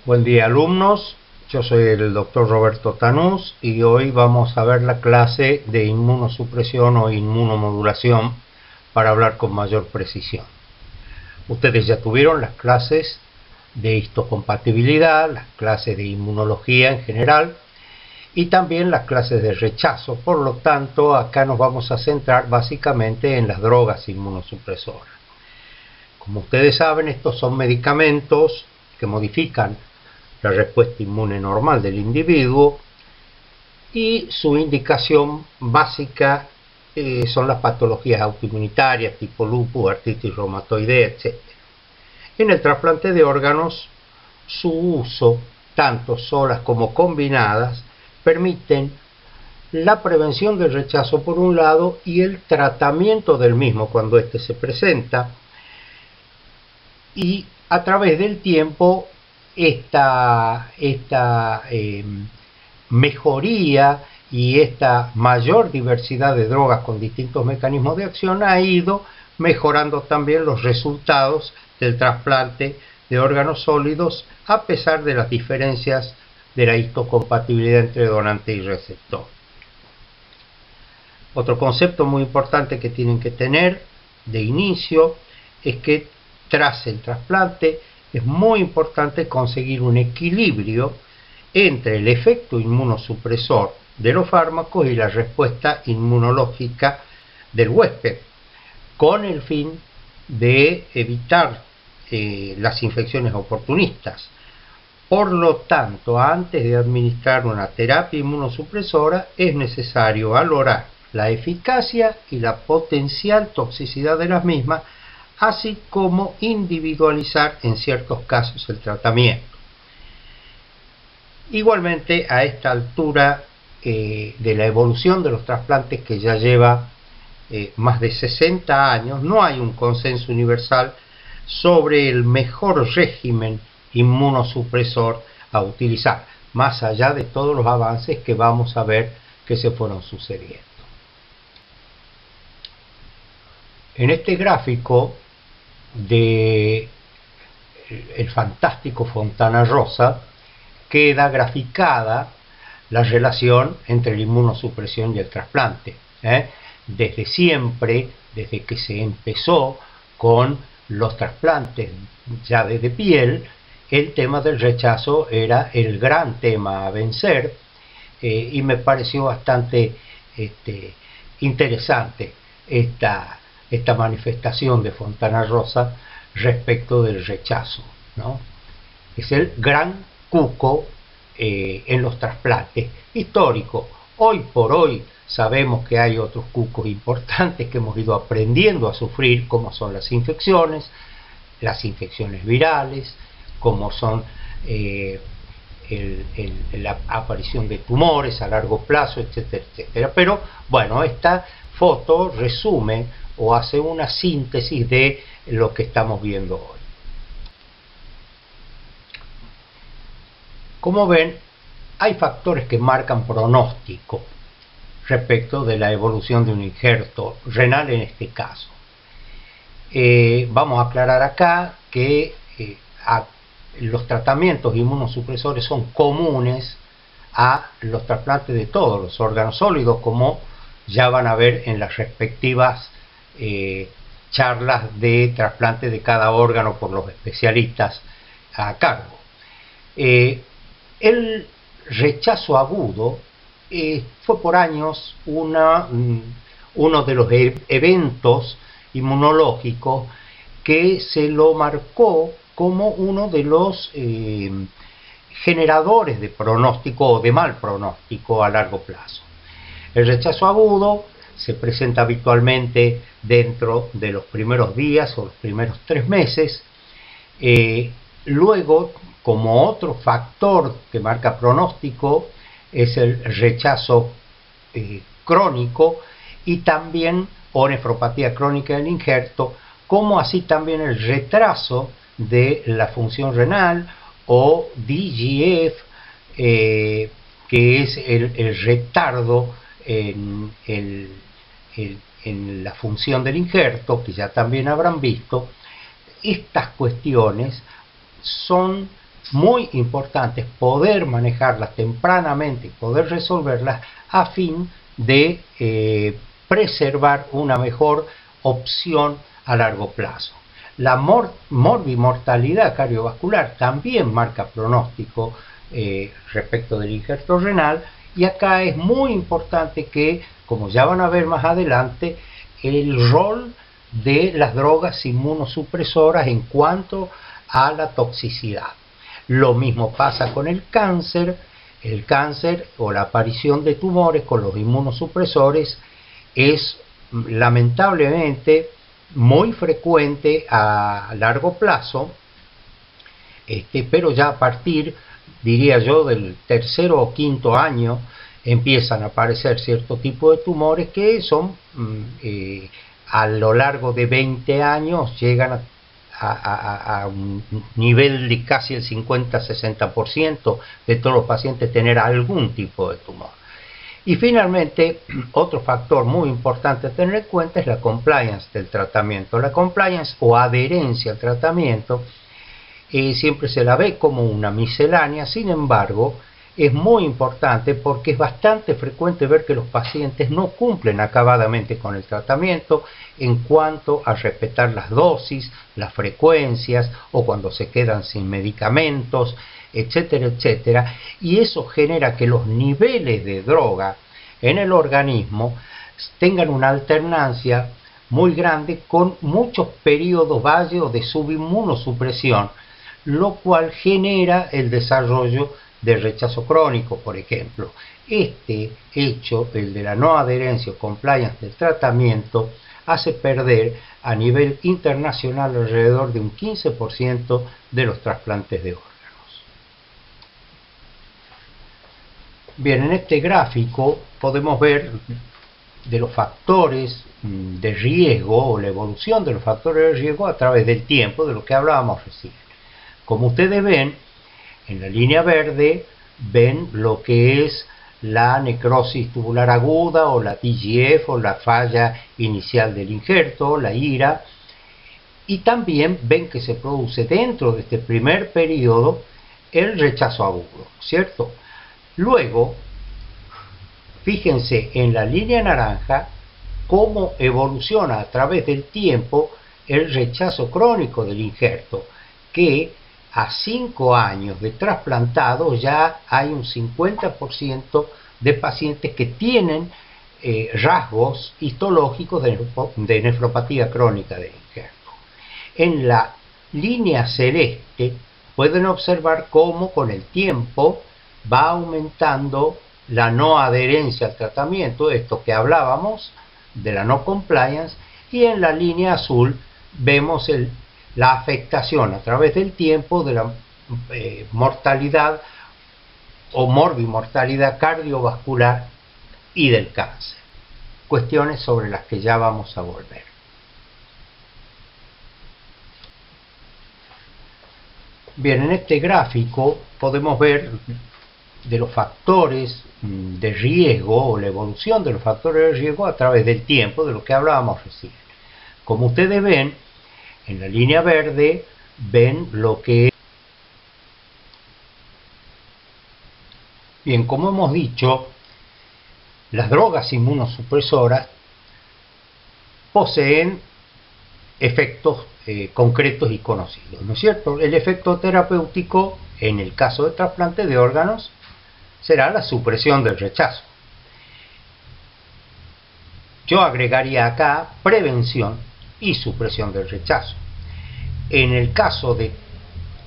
Buen día, alumnos. Yo soy el doctor Roberto Tanús y hoy vamos a ver la clase de inmunosupresión o inmunomodulación para hablar con mayor precisión. Ustedes ya tuvieron las clases de histocompatibilidad, las clases de inmunología en general y también las clases de rechazo. Por lo tanto, acá nos vamos a centrar básicamente en las drogas inmunosupresoras. Como ustedes saben, estos son medicamentos que modifican la respuesta inmune normal del individuo y su indicación básica son las patologías autoinmunitarias tipo lupus, artritis reumatoidea, etc. En el trasplante de órganos, su uso, tanto solas como combinadas, permiten la prevención del rechazo por un lado y el tratamiento del mismo cuando éste se presenta, y a través del tiempo esta mejoría y esta mayor diversidad de drogas con distintos mecanismos de acción ha ido mejorando también los resultados del trasplante de órganos sólidos, a pesar de las diferencias de la histocompatibilidad entre donante y receptor. Otro concepto muy importante que tienen que tener de inicio es que tras el trasplante es muy importante conseguir un equilibrio entre el efecto inmunosupresor de los fármacos y la respuesta inmunológica del huésped, con el fin de evitar las infecciones oportunistas. Por lo tanto, antes de administrar una terapia inmunosupresora es necesario valorar la eficacia y la potencial toxicidad de las mismas, así como individualizar en ciertos casos el tratamiento. Igualmente, a esta altura de la evolución de los trasplantes, que ya lleva más de 60 años, no hay un consenso universal sobre el mejor régimen inmunosupresor a utilizar, más allá de todos los avances que vamos a ver que se fueron sucediendo. En este gráfico de el fantástico Fontana Rosa queda graficada la relación entre la inmunosupresión y el trasplante. Desde siempre, desde que se empezó con los trasplantes ya de piel, el tema del rechazo era el gran tema a vencer, y me pareció bastante interesante esta manifestación de Fontana Rosa respecto del rechazo, ¿no? Es el gran cuco en los trasplantes histórico. Hoy por hoy sabemos que hay otros cucos importantes que hemos ido aprendiendo a sufrir, como son las infecciones virales, como son la aparición de tumores a largo plazo, etcétera, etcétera. Pero bueno, esta foto resume o hace una síntesis de lo que estamos viendo hoy. Como ven, hay factores que marcan pronóstico respecto de la evolución de un injerto renal en este caso. Vamos a aclarar acá que los tratamientos inmunosupresores son comunes a los trasplantes de todos los órganos sólidos, como ya van a ver en las respectivas charlas de trasplante de cada órgano por los especialistas a cargo. El rechazo agudo fue por años uno de los eventos inmunológicos que se lo marcó como uno de los generadores de pronóstico o de mal pronóstico a largo plazo. El rechazo agudo se presenta habitualmente dentro de los primeros días o los primeros 3 meses. Luego, como otro factor que marca pronóstico, es el rechazo crónico y también o nefropatía crónica del injerto, como así también el retraso de la función renal o DGF, que es el retardo en la función del injerto, que ya también habrán visto. Estas cuestiones son muy importante es poder manejarlas tempranamente y poder resolverlas a fin de preservar una mejor opción a largo plazo. La morbimortalidad cardiovascular también marca pronóstico respecto del injerto renal, y acá es muy importante que, como ya van a ver más adelante, el rol de las drogas inmunosupresoras en cuanto a la toxicidad. Lo mismo pasa con el cáncer o la aparición de tumores con los inmunosupresores es lamentablemente muy frecuente a largo plazo, pero ya a partir, diría yo, del tercero o quinto año empiezan a aparecer cierto tipo de tumores que son a lo largo de 20 años llegan a un nivel de casi el 50-60% de todos los pacientes tener algún tipo de tumor. Y finalmente, otro factor muy importante a tener en cuenta es la compliance del tratamiento. La compliance o adherencia al tratamiento siempre se la ve como una miscelánea, sin embargo, es muy importante porque es bastante frecuente ver que los pacientes no cumplen acabadamente con el tratamiento en cuanto a respetar las dosis, las frecuencias o cuando se quedan sin medicamentos, etcétera, etcétera, y eso genera que los niveles de droga en el organismo tengan una alternancia muy grande con muchos periodos varios de subinmunosupresión, lo cual genera el desarrollo de rechazo crónico, por ejemplo. Este hecho, el de la no adherencia o compliance del tratamiento, hace perder a nivel internacional alrededor de un 15% de los trasplantes de órganos. Bien, en este gráfico podemos ver de los factores de riesgo o la evolución de los factores de riesgo a través del tiempo, de lo que hablábamos recién. Como ustedes ven, en la línea verde ven lo que es la necrosis tubular aguda o la TGF o la falla inicial del injerto, la IRA, y también ven que se produce dentro de este primer periodo el rechazo agudo, ¿cierto? Luego, fíjense en la línea naranja cómo evoluciona a través del tiempo el rechazo crónico del injerto, que a 5 años de trasplantado ya hay un 50% de pacientes que tienen rasgos histológicos de nefropatía crónica del injerto. En la línea celeste pueden observar cómo con el tiempo va aumentando la no adherencia al tratamiento, esto que hablábamos de la no compliance, y en la línea azul vemos la afectación a través del tiempo de la mortalidad o morbimortalidad cardiovascular y del cáncer. Cuestiones sobre las que ya vamos a volver. Bien, en este gráfico podemos ver de los factores de riesgo o la evolución de los factores de riesgo a través del tiempo, de lo que hablábamos recién. Como ustedes ven, en la línea verde ven lo que es. Bien, como hemos dicho, las drogas inmunosupresoras poseen efectos concretos y conocidos, ¿no es cierto? El efecto terapéutico, en el caso de trasplante de órganos, será la supresión del rechazo. Yo agregaría acá prevención y supresión del rechazo. En el caso de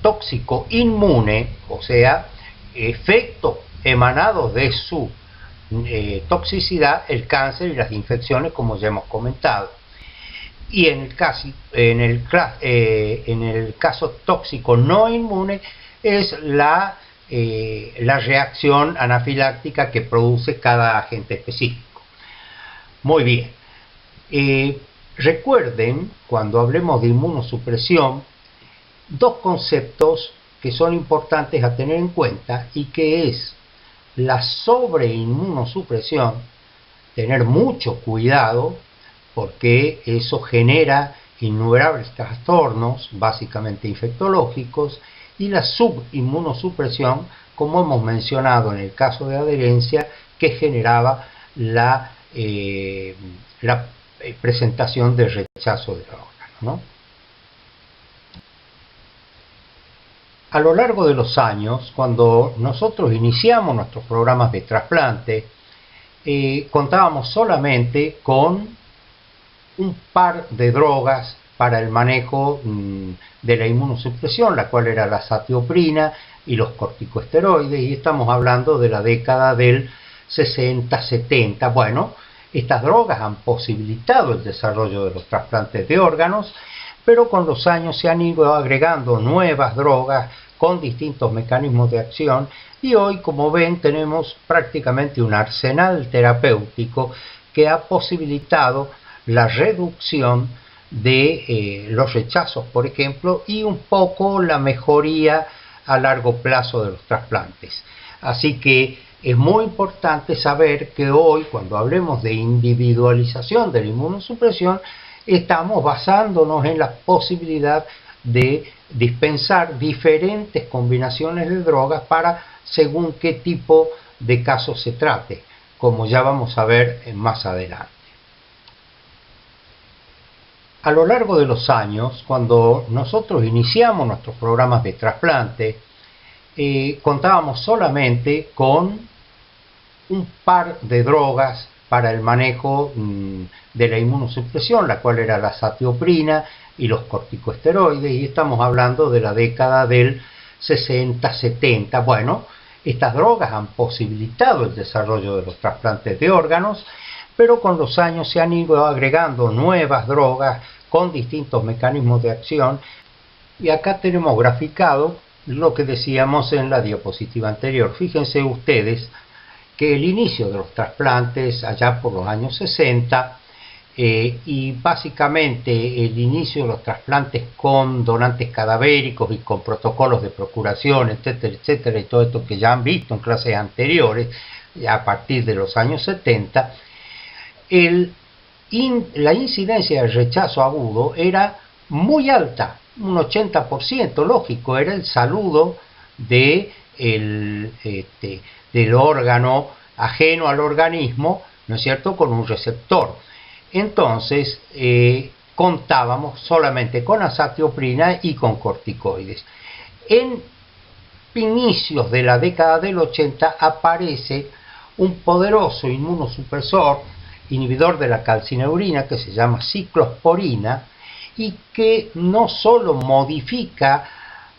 tóxico inmune, o sea, efectos emanados de su toxicidad, el cáncer y las infecciones, como ya hemos comentado. Y en el caso tóxico no inmune es la reacción anafiláctica que produce cada agente específico. Muy bien. Recuerden, cuando hablemos de inmunosupresión, dos conceptos que son importantes a tener en cuenta, y que es la sobreinmunosupresión, tener mucho cuidado porque eso genera innumerables trastornos, básicamente infectológicos, y la subinmunosupresión, como hemos mencionado en el caso de adherencia, que generaba la presentación de rechazo del órgano, ¿no? A lo largo de los años, cuando nosotros iniciamos nuestros programas de trasplante, contábamos solamente con un par de drogas para el manejo de la inmunosupresión, la cual era la satioprina y los corticosteroides, y estamos hablando de la década del 60-70. Bueno, estas drogas han posibilitado el desarrollo de los trasplantes de órganos, pero con los años se han ido agregando nuevas drogas con distintos mecanismos de acción, y hoy, como ven, tenemos prácticamente un arsenal terapéutico que ha posibilitado la reducción de los rechazos, por ejemplo, y un poco la mejoría a largo plazo de los trasplantes. Así que es muy importante saber que hoy, cuando hablemos de individualización de la inmunosupresión, estamos basándonos en la posibilidad de dispensar diferentes combinaciones de drogas para según qué tipo de caso se trate, como ya vamos a ver más adelante. A lo largo de los años, cuando nosotros iniciamos nuestros programas de trasplante, contábamos solamente con un par de drogas para el manejo de la inmunosupresión, la cual era la satioprina y los corticosteroides, y estamos hablando de la década del 60-70. Bueno, estas drogas han posibilitado el desarrollo de los trasplantes de órganos, pero con los años se han ido agregando nuevas drogas con distintos mecanismos de acción, y acá tenemos graficado lo que decíamos en la diapositiva anterior. Fíjense ustedes que el inicio de los trasplantes allá por los años 60 y básicamente el inicio de los trasplantes con donantes cadavéricos y con protocolos de procuración, etcétera, etcétera, y todo esto que ya han visto en clases anteriores, a partir de los años 70, la incidencia de rechazo agudo era muy alta, un 80%, lógico, era el saludo del órgano ajeno al organismo, ¿no es cierto?, con un receptor. Entonces, contábamos solamente con azatioprina y con corticoides. En inicios de la década del 80 aparece un poderoso inmunosupresor, inhibidor de la calcineurina, que se llama ciclosporina, y que no solo modifica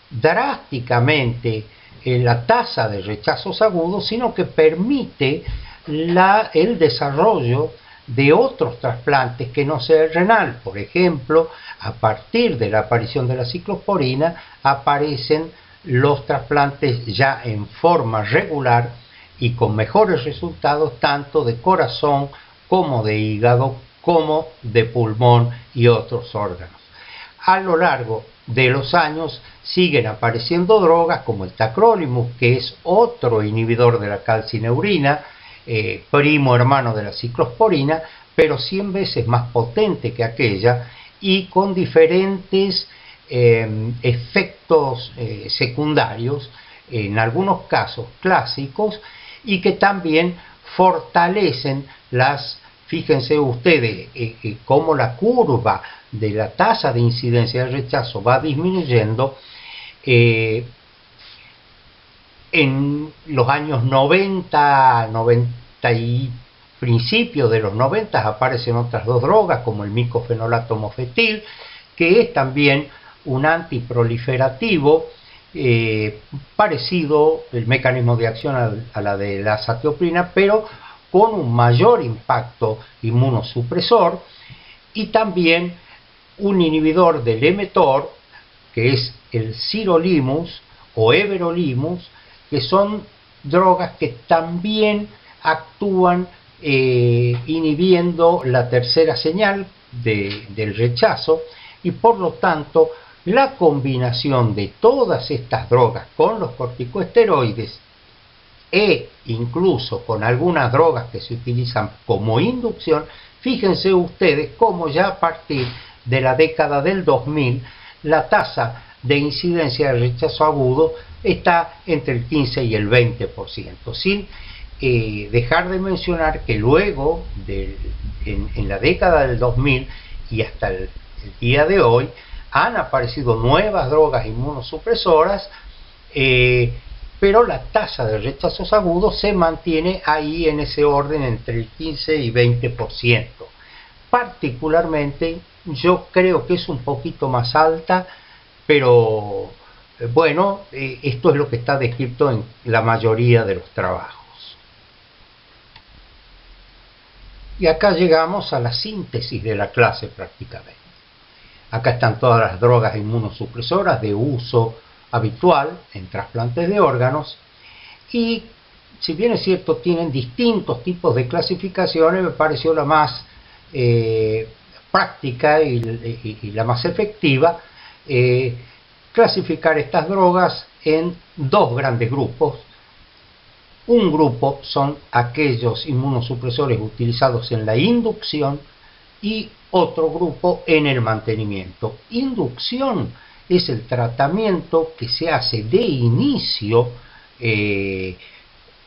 drásticamente la tasa de rechazos agudos, sino que permite el desarrollo de otros trasplantes que no sea el renal. Por ejemplo, a partir de la aparición de la ciclosporina aparecen los trasplantes ya en forma regular y con mejores resultados tanto de corazón como de hígado, como de pulmón y otros órganos. A lo largo de los años siguen apareciendo drogas como el tacrolimus, que es otro inhibidor de la calcineurina, primo hermano de la ciclosporina, pero 100 veces más potente que aquella y con diferentes efectos secundarios, en algunos casos clásicos, y que también fortalecen fíjense ustedes cómo la curva de la tasa de incidencia de rechazo va disminuyendo. En los años 90 y principios de los 90 aparecen otras dos drogas como el micofenolato mofetil, que es también un antiproliferativo parecido el mecanismo de acción a la de la satioprina, pero con un mayor impacto inmunosupresor, y también un inhibidor del mTOR, que es el sirolimus o everolimus, que son drogas que también actúan inhibiendo la tercera señal del rechazo, y por lo tanto la combinación de todas estas drogas con los corticosteroides e incluso con algunas drogas que se utilizan como inducción, fíjense ustedes cómo ya a partir de la década del 2000, la tasa de incidencia de rechazo agudo está entre el 15 y el 20%, sin dejar de mencionar que luego, en la década del 2000 y hasta el día de hoy, han aparecido nuevas drogas inmunosupresoras, pero la tasa de rechazos agudos se mantiene ahí en ese orden entre el 15 y 20%. Particularmente yo creo que es un poquito más alta, pero bueno, esto es lo que está descrito en la mayoría de los trabajos. Y acá llegamos a la síntesis de la clase prácticamente. Acá están todas las drogas inmunosupresoras de uso habitual en trasplantes de órganos, y si bien es cierto tienen distintos tipos de clasificaciones, me pareció la más práctica y la más efectiva clasificar estas drogas en dos grandes grupos. Un grupo son aquellos inmunosupresores utilizados en la inducción y otro grupo en el mantenimiento. Inducción es el tratamiento que se hace de inicio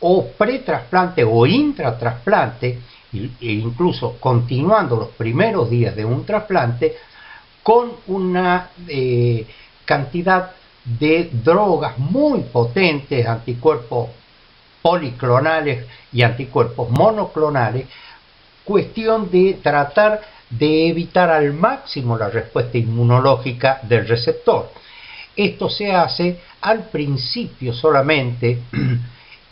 o pretrasplante o intratrasplante, e incluso continuando los primeros días de un trasplante, con una cantidad de drogas muy potentes, anticuerpos policlonales y anticuerpos monoclonales, cuestión de tratar de evitar al máximo la respuesta inmunológica del receptor. Esto se hace al principio solamente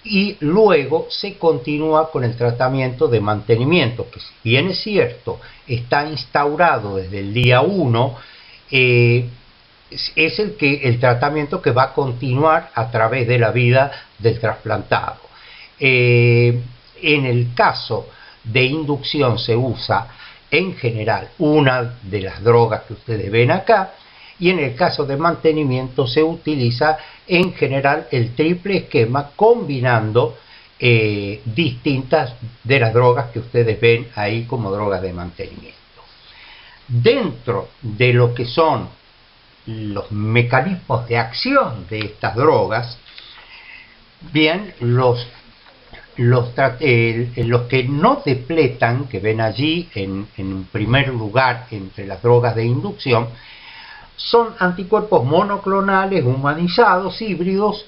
y luego se continúa con el tratamiento de mantenimiento, que si bien es cierto está instaurado desde el día 1, es el tratamiento que va a continuar a través de la vida del trasplantado. En el caso de inducción se usa en general una de las drogas que ustedes ven acá, y en el caso de mantenimiento se utiliza en general el triple esquema combinando distintas de las drogas que ustedes ven ahí como drogas de mantenimiento. Dentro de lo que son los mecanismos de acción de estas drogas, bien, los que no depletan, que ven allí en primer lugar entre las drogas de inducción, son anticuerpos monoclonales humanizados, híbridos,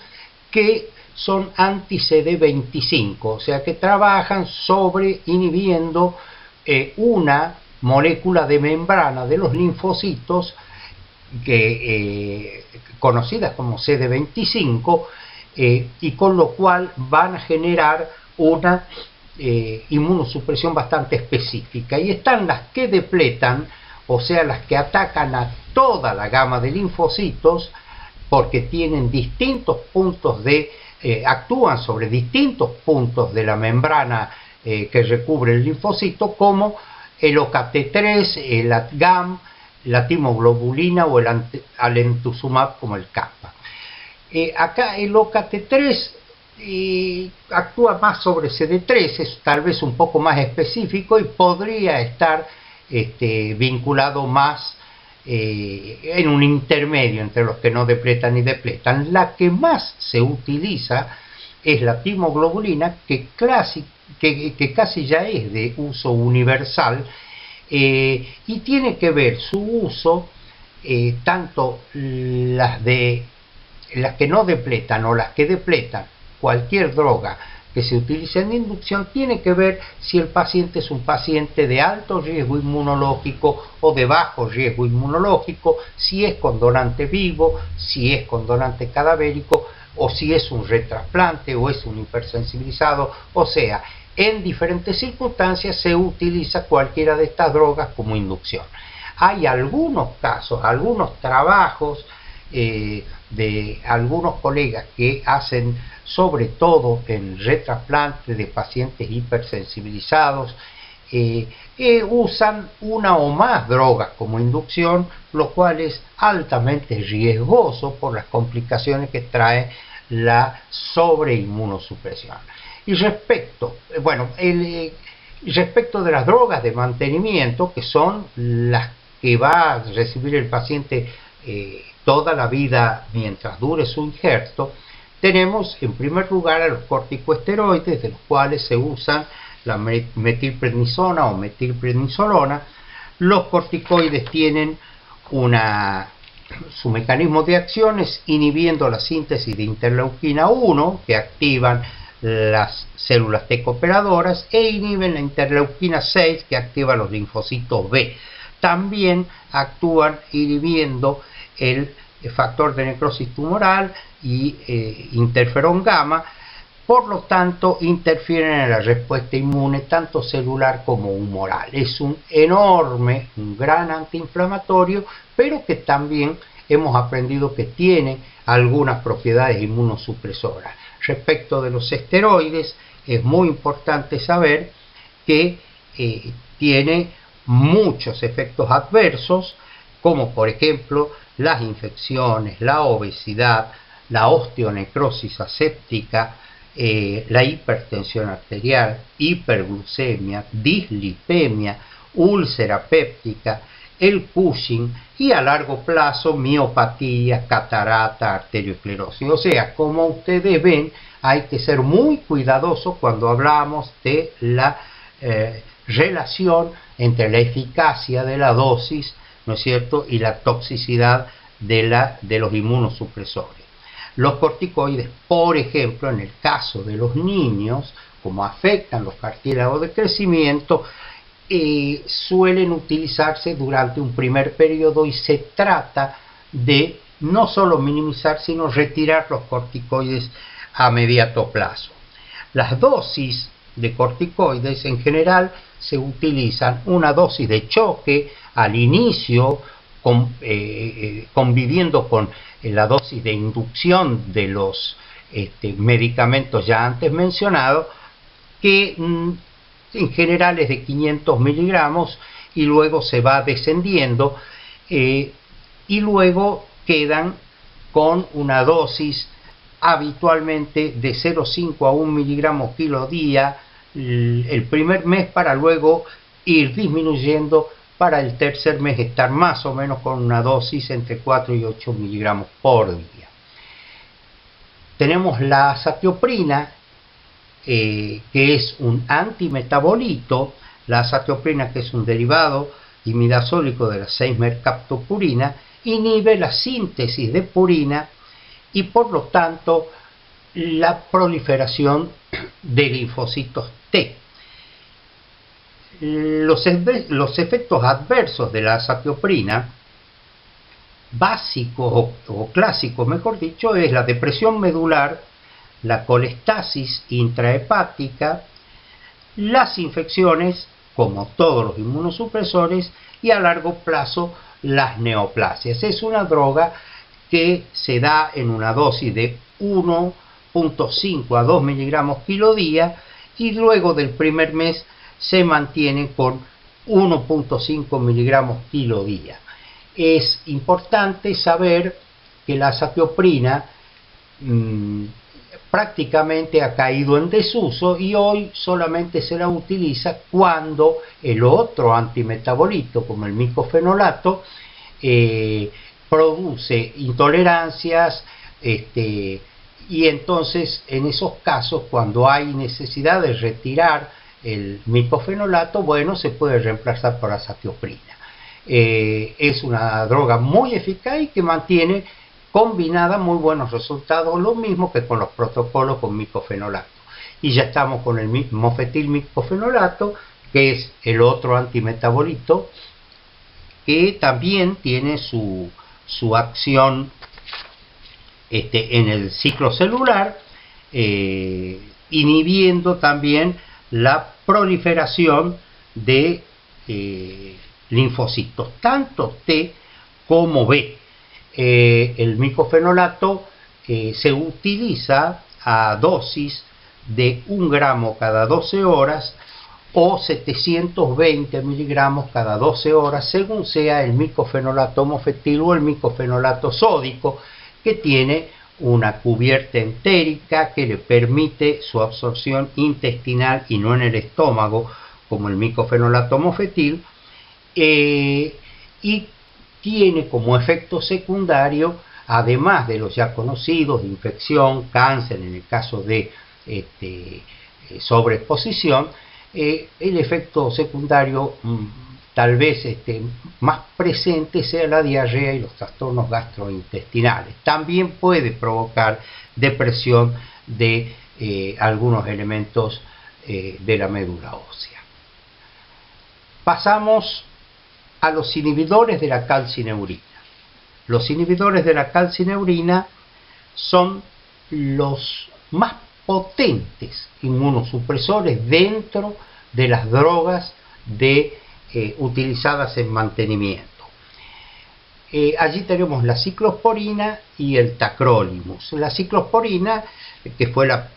que son anti-CD25, o sea que trabajan sobre inhibiendo una molécula de membrana de los linfocitos conocidas como CD25, y con lo cual van a generar una inmunosupresión bastante específica. Y están las que depletan, o sea, las que atacan a toda la gama de linfocitos, porque tienen distintos puntos actúan sobre distintos puntos de la membrana que recubre el linfocito, como el OKT3, el ATGAM, la timoglobulina o el alemtuzumab como el kappa. Acá el OKT3 actúa más sobre CD3, es tal vez un poco más específico y podría estar vinculado más en un intermedio entre los que no depletan y depletan. La que más se utiliza es la timoglobulina, que casi ya es de uso universal, y tiene que ver su uso, tanto las que no depletan o las que depletan cualquier droga que se utilice en inducción, tiene que ver si el paciente es un paciente de alto riesgo inmunológico o de bajo riesgo inmunológico, si es con donante vivo, si es con donante cadavérico, o si es un retrasplante o es un hipersensibilizado. O sea, en diferentes circunstancias se utiliza cualquiera de estas drogas como inducción. Hay algunos casos, algunos trabajos de algunos colegas que hacen, sobre todo en retrasplante de pacientes hipersensibilizados, usan una o más drogas como inducción, lo cual es altamente riesgoso por las complicaciones que trae la sobreinmunosupresión. Y respecto de las drogas de mantenimiento, que son las que va a recibir el paciente toda la vida mientras dure su injerto, tenemos en primer lugar a los corticosteroides, de los cuales se usan la metilprednisona o metilprednisolona. Los corticoides tienen su mecanismo de acción es inhibiendo la síntesis de interleuquina 1, que activan las células T cooperadoras, e inhiben la interleuquina 6, que activa los linfocitos B. También actúan inhibiendo el factor de necrosis tumoral y interferón gamma. Por lo tanto, interfieren en la respuesta inmune tanto celular como humoral. Es un gran antiinflamatorio, pero que también hemos aprendido que tiene algunas propiedades inmunosupresoras. Respecto de los esteroides, es muy importante saber que tiene muchos efectos adversos, como por ejemplo las infecciones, la obesidad, la osteonecrosis aséptica, la hipertensión arterial, hiperglucemia, dislipemia, úlcera péptica, el Cushing y a largo plazo miopatía, catarata, arteriosclerosis. O sea, como ustedes ven, hay que ser muy cuidadosos cuando hablamos de la relación entre la eficacia de la dosis, ¿no es cierto?, y la toxicidad de los inmunosupresores. Los corticoides, por ejemplo, en el caso de los niños, como afectan los cartílagos de crecimiento, suelen utilizarse durante un primer periodo y se trata de no solo minimizar, sino retirar los corticoides a mediano plazo. Las dosis de corticoides en general se utilizan una dosis de choque al inicio, conviviendo con la dosis de inducción de los medicamentos ya antes mencionados, que en general es de 500 miligramos y luego se va descendiendo y luego quedan con una dosis habitualmente de 0,5 a 1 miligramo kilo día el primer mes, para luego ir disminuyendo para el tercer mes estar más o menos con una dosis entre 4 y 8 miligramos por día. Tenemos la azatioprina, que es un antimetabolito. La azatioprina, que es un derivado imidazólico de la 6-mercaptopurina, inhibe la síntesis de purina y por lo tanto la proliferación de linfocitos T. Los efectos adversos de la azatioprina, básicos o clásicos mejor dicho, es la depresión medular, la colestasis intrahepática, las infecciones, como todos los inmunosupresores, y a largo plazo las neoplasias. Es una droga que se da en una dosis de 1,5 a 2 miligramos kilo día y luego del primer mes se mantiene con 1,5 miligramos kilo día. Es importante saber que la azatioprina prácticamente ha caído en desuso y hoy solamente se la utiliza cuando el otro antimetabolito, como el micofenolato, produce intolerancias, y entonces en esos casos, cuando hay necesidad de retirar el micofenolato, bueno, se puede reemplazar por azatioprina. Es una droga muy eficaz y que mantiene combinada muy buenos resultados, lo mismo que con los protocolos con micofenolato. Y ya estamos con el mofetil-micofenolato, que es el otro antimetabolito, que también tiene su acción en el ciclo celular, inhibiendo también la proliferación de linfocitos, tanto T como B. El micofenolato se utiliza a dosis de 1 gramo cada 12 horas o 720 miligramos cada 12 horas, según sea el micofenolato mofetil o el micofenolato sódico, que tiene una cubierta entérica que le permite su absorción intestinal y no en el estómago, como el micofenolato mofetil, y tiene como efecto secundario, además de los ya conocidos, infección, cáncer en el caso de sobreexposición, el efecto secundario tal vez más presente sea la diarrea y los trastornos gastrointestinales. También puede provocar depresión de algunos elementos de la médula ósea. Pasamos a los inhibidores de la calcineurina. Los inhibidores de la calcineurina son los más potentes inmunosupresores dentro de las drogas utilizadas en mantenimiento. Allí tenemos la ciclosporina y el tacrolimus. La ciclosporina, que fue la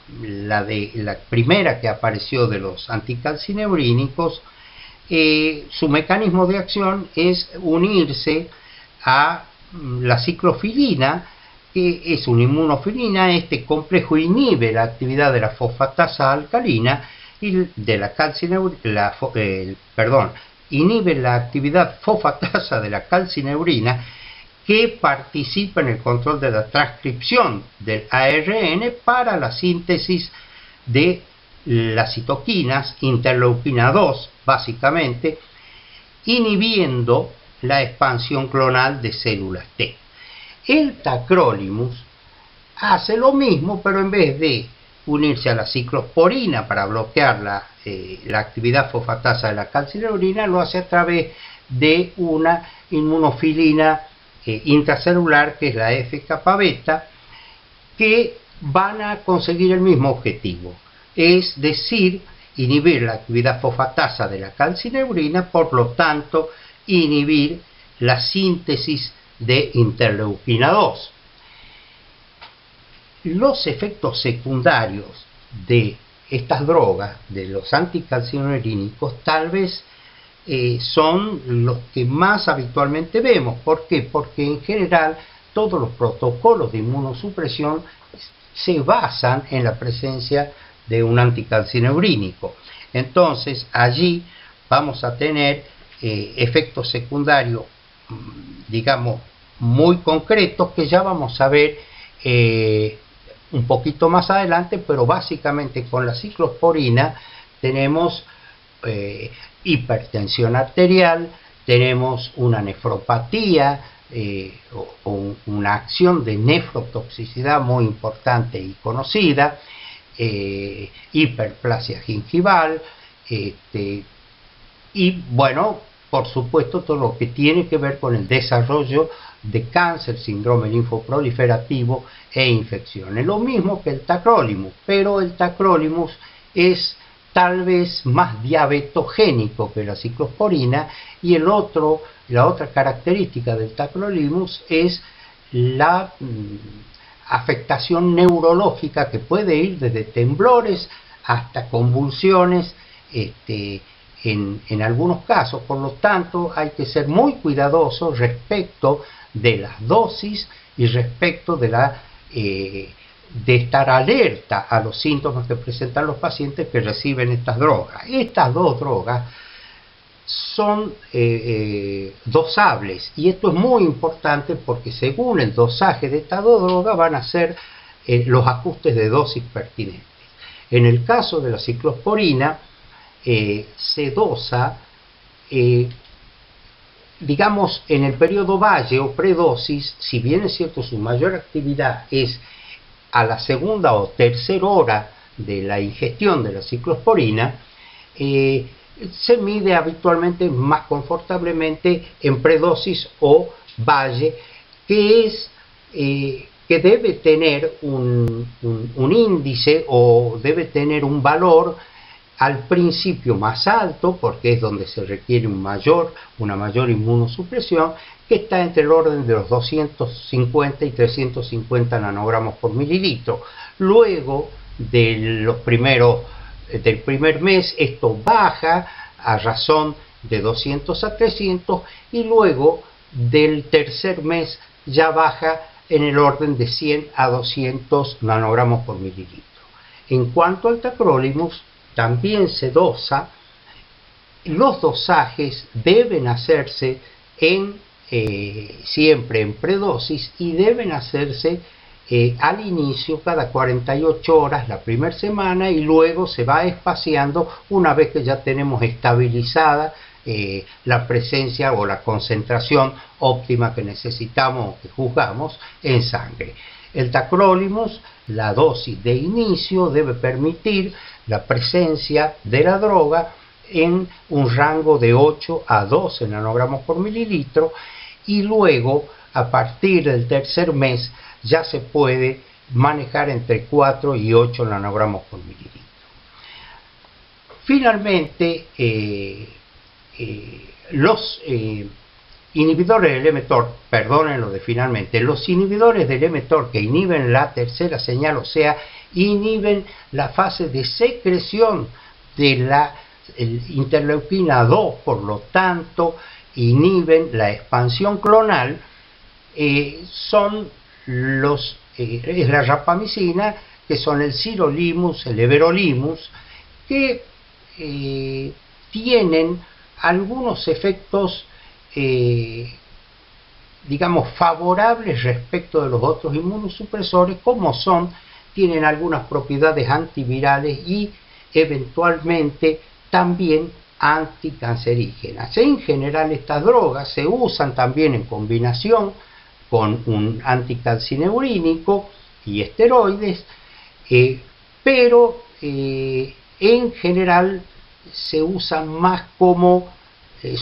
primera que apareció de los anticalcineurínicos, su mecanismo de acción es unirse a la ciclofilina, que es una inmunofilina. Este complejo inhibe la actividad de la fosfatasa alcalina y de la inhibe la actividad fosfatasa de la calcineurina, que participa en el control de la transcripción del ARN para la síntesis de las citoquinas, interleuquina 2 básicamente, inhibiendo la expansión clonal de células T. El tacrolimus hace lo mismo, pero en vez de unirse a la ciclosporina para bloquear la actividad fosfatasa de la calcineurina, lo hace a través de una inmunofilina intracelular, que es la FKB beta, que van a conseguir el mismo objetivo, es decir, inhibir la actividad fosfatasa de la calcineurina, por lo tanto inhibir la síntesis de interleuquina 2. Los efectos secundarios de estas drogas, de los anticalcineurínicos, tal vez son los que más habitualmente vemos. ¿Por qué? Porque en general todos los protocolos de inmunosupresión se basan en la presencia de un anticalcineurínico. Entonces allí vamos a tener efectos secundarios, digamos, muy concretos, que ya vamos a ver un poquito más adelante, pero básicamente con la ciclosporina tenemos hipertensión arterial, tenemos una nefropatía o una acción de nefrotoxicidad muy importante y conocida, hiperplasia gingival, y bueno, por supuesto, todo lo que tiene que ver con el desarrollo de cáncer, síndrome linfoproliferativo e infecciones. Lo mismo que el tacrolimus, pero el tacrolimus es tal vez más diabetogénico que la ciclosporina, y la otra característica del tacrolimus es la afectación neurológica, que puede ir desde temblores hasta convulsiones en algunos casos. Por lo tanto, hay que ser muy cuidadoso respecto de las dosis y respecto de estar alerta a los síntomas que presentan los pacientes que reciben estas drogas. Estas dos drogas son dosables, y esto es muy importante porque según el dosaje de estas dos drogas van a ser los ajustes de dosis pertinentes. En el caso de la ciclosporina, se dosa, digamos, en el periodo valle o predosis. Si bien es cierto su mayor actividad es a la segunda o tercera hora de la ingestión de la ciclosporina, se mide habitualmente más confortablemente en predosis o valle, que debe tener un índice, o debe tener un valor al principio más alto, porque es donde se requiere una mayor inmunosupresión, que está entre el orden de los 250 y 350 nanogramos por mililitro. Luego del primer mes esto baja a razón de 200 a 300, y luego del tercer mes ya baja en el orden de 100 a 200 nanogramos por mililitro. En cuanto al tacrolimus, también se dosa. Los dosajes deben hacerse siempre en predosis, y deben hacerse al inicio cada 48 horas la primera semana, y luego se va espaciando una vez que ya tenemos estabilizada la presencia o la concentración óptima que necesitamos o que juzgamos en sangre. El tacrolimus, la dosis de inicio debe permitir la presencia de la droga en un rango de 8 a 12 nanogramos por mililitro, y luego a partir del tercer mes ya se puede manejar entre 4 y 8 nanogramos por mililitro. Finalmente, los inhibidores del mTOR, perdonen lo de finalmente, los inhibidores del mTOR que inhiben la tercera señal, o sea, inhiben la fase de secreción de la interleuquina 2, por lo tanto, inhiben la expansión clonal, son es la rapamicina, que son el sirolimus, el everolimus, que tienen algunos efectos digamos favorables respecto de los otros inmunosupresores, como tienen algunas propiedades antivirales y eventualmente también anticancerígenas. En general estas drogas se usan también en combinación con un anticalcineurínico y esteroides, pero en general se usan más como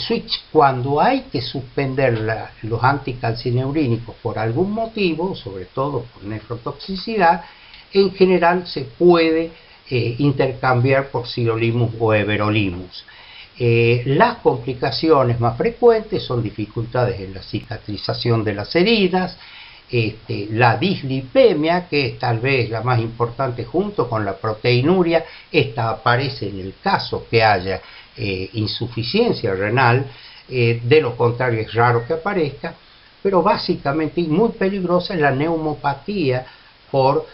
switch cuando hay que suspender los anticalcineurínicos por algún motivo, sobre todo por nefrotoxicidad. En general se puede intercambiar por sirolimus o everolimus. Las complicaciones más frecuentes son dificultades en la cicatrización de las heridas, la dislipemia, que es tal vez la más importante junto con la proteinuria. Esta aparece en el caso que haya insuficiencia renal, de lo contrario es raro que aparezca, pero básicamente y muy peligrosa es la neumopatía por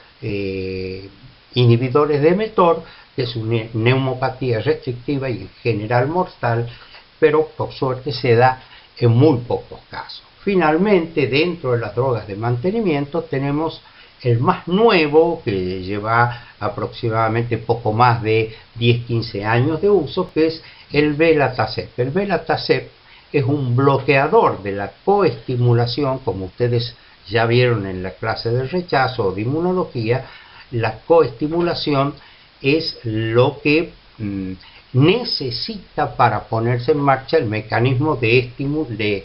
inhibidores de mTOR, que es una neumopatía restrictiva y en general mortal, pero por suerte se da en muy pocos casos. Finalmente, dentro de las drogas de mantenimiento tenemos el más nuevo, que lleva aproximadamente poco más de 10-15 años de uso, que es el belatacept. El belatacept es un bloqueador de la coestimulación, como ustedes ya vieron en la clase de rechazo o de inmunología. La coestimulación es lo que necesita para ponerse en marcha el mecanismo de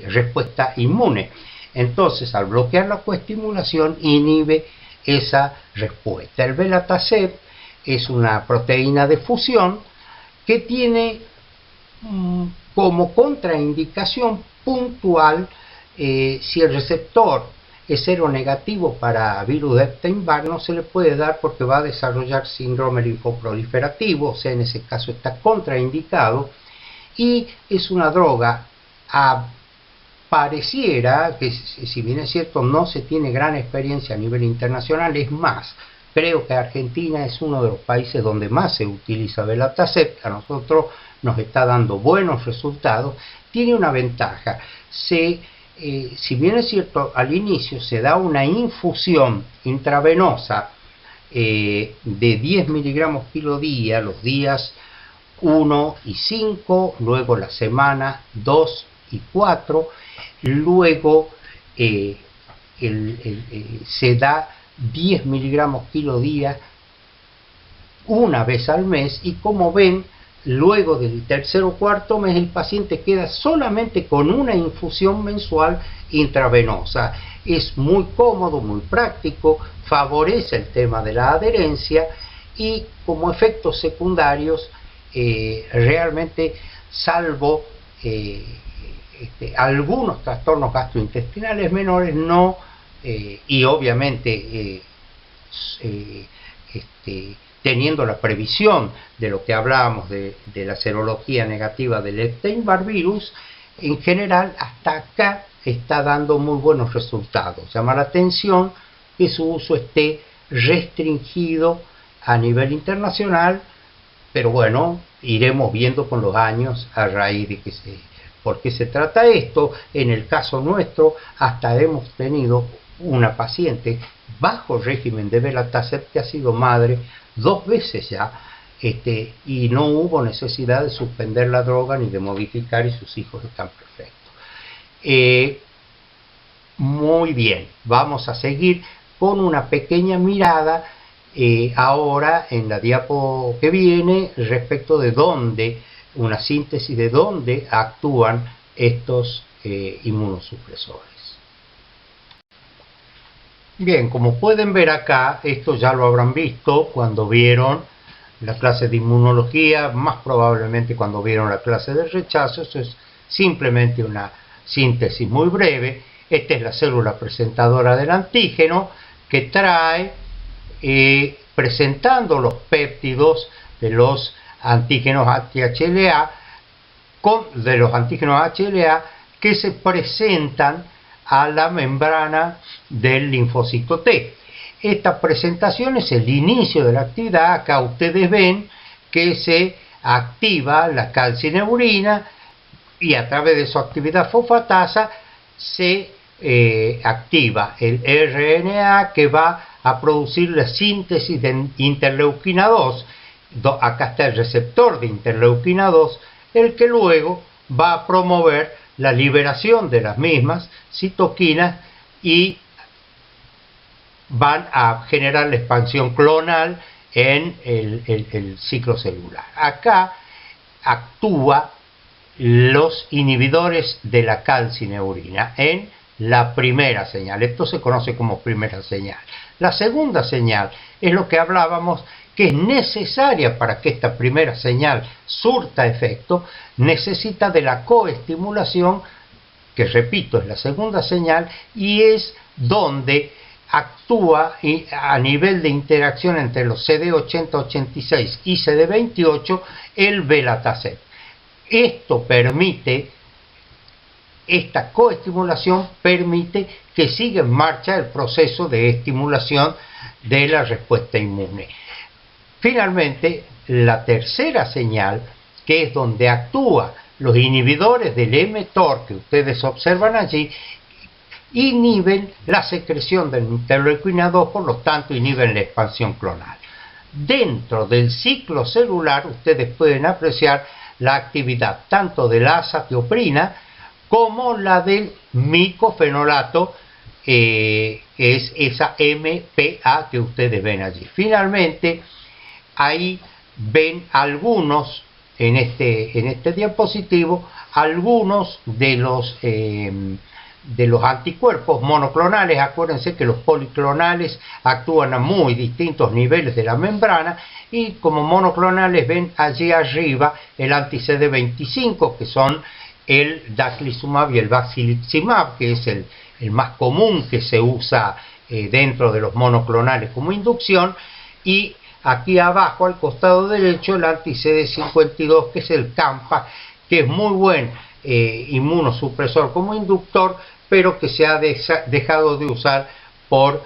respuesta inmune. Entonces, al bloquear la coestimulación, inhibe esa respuesta. El belatacept es una proteína de fusión que tiene como contraindicación puntual, si el receptor es seronegativo para virus de Epstein-Barr, no se le puede dar porque va a desarrollar síndrome linfoproliferativo, o sea, en ese caso está contraindicado, y es una droga pareciera que, si bien es cierto, no se tiene gran experiencia a nivel internacional. Es más, creo que Argentina es uno de los países donde más se utiliza belatacept. A nosotros nos está dando buenos resultados. Tiene una ventaja: si bien es cierto, al inicio se da una infusión intravenosa de 10 miligramos kilo día, los días 1 y 5, luego la semana 2 y 4, luego se da 10 miligramos kilo día una vez al mes, y como ven, luego del tercer o cuarto mes el paciente queda solamente con una infusión mensual intravenosa. Es muy cómodo, muy práctico, favorece el tema de la adherencia, y como efectos secundarios realmente, salvo algunos trastornos gastrointestinales menores, no, y obviamente teniendo la previsión de lo que hablábamos de la serología negativa del Epstein-Barr virus, en general hasta acá está dando muy buenos resultados. Llama la atención que su uso esté restringido a nivel internacional, pero bueno, iremos viendo con los años a raíz de que por qué se trata esto. En el caso nuestro, hasta hemos tenido una paciente bajo régimen de Belatacept que ha sido madre 2 veces ya, y no hubo necesidad de suspender la droga ni de modificar, y sus hijos están perfectos. Muy bien, vamos a seguir con una pequeña mirada ahora en la diapo que viene respecto de dónde, una síntesis de dónde actúan estos inmunosupresores. Bien, como pueden ver acá, esto ya lo habrán visto cuando vieron la clase de inmunología, más probablemente cuando vieron la clase de rechazo. Esto es simplemente una síntesis muy breve. Esta es la célula presentadora del antígeno que trae presentando los péptidos de los antígenos HLA que se presentan a la membrana del linfocito T. Esta presentación es el inicio de la actividad. Acá ustedes ven que se activa la calcineurina y a través de su actividad fosfatasa se activa el RNA que va a producir la síntesis de interleuquina 2. Acá está el receptor de interleuquina 2, el que luego va a promover la liberación de las mismas citoquinas y van a generar la expansión clonal en el ciclo celular. Acá actúa los inhibidores de la calcineurina en la primera señal. Esto se conoce como primera señal. La segunda señal es lo que hablábamos, que es necesaria para que esta primera señal surta efecto. Necesita de la coestimulación, que repito es la segunda señal, y es donde actúa a nivel de interacción entre los CD80-86 y CD28 el Belatacept. Esta coestimulación permite que siga en marcha el proceso de estimulación de la respuesta inmune. Finalmente, la tercera señal, que es donde actúan los inhibidores del mTOR que ustedes observan allí, inhiben la secreción de interleuquina 2, por lo tanto inhiben la expansión clonal. Dentro del ciclo celular ustedes pueden apreciar la actividad tanto de la azatioprina como la del micofenolato, que es esa MPA que ustedes ven allí. Finalmente, ahí ven algunos, en este diapositivo, algunos de los anticuerpos monoclonales. Acuérdense que los policlonales actúan a muy distintos niveles de la membrana, y como monoclonales ven allí arriba el anti-CD25, que son el daclizumab y el bacilizumab, que es el más común que se usa dentro de los monoclonales como inducción, y aquí abajo al costado derecho el anti-CD52, que es el CAMPA, que es muy buen inmunosupresor como inductor, pero que se ha dejado de usar por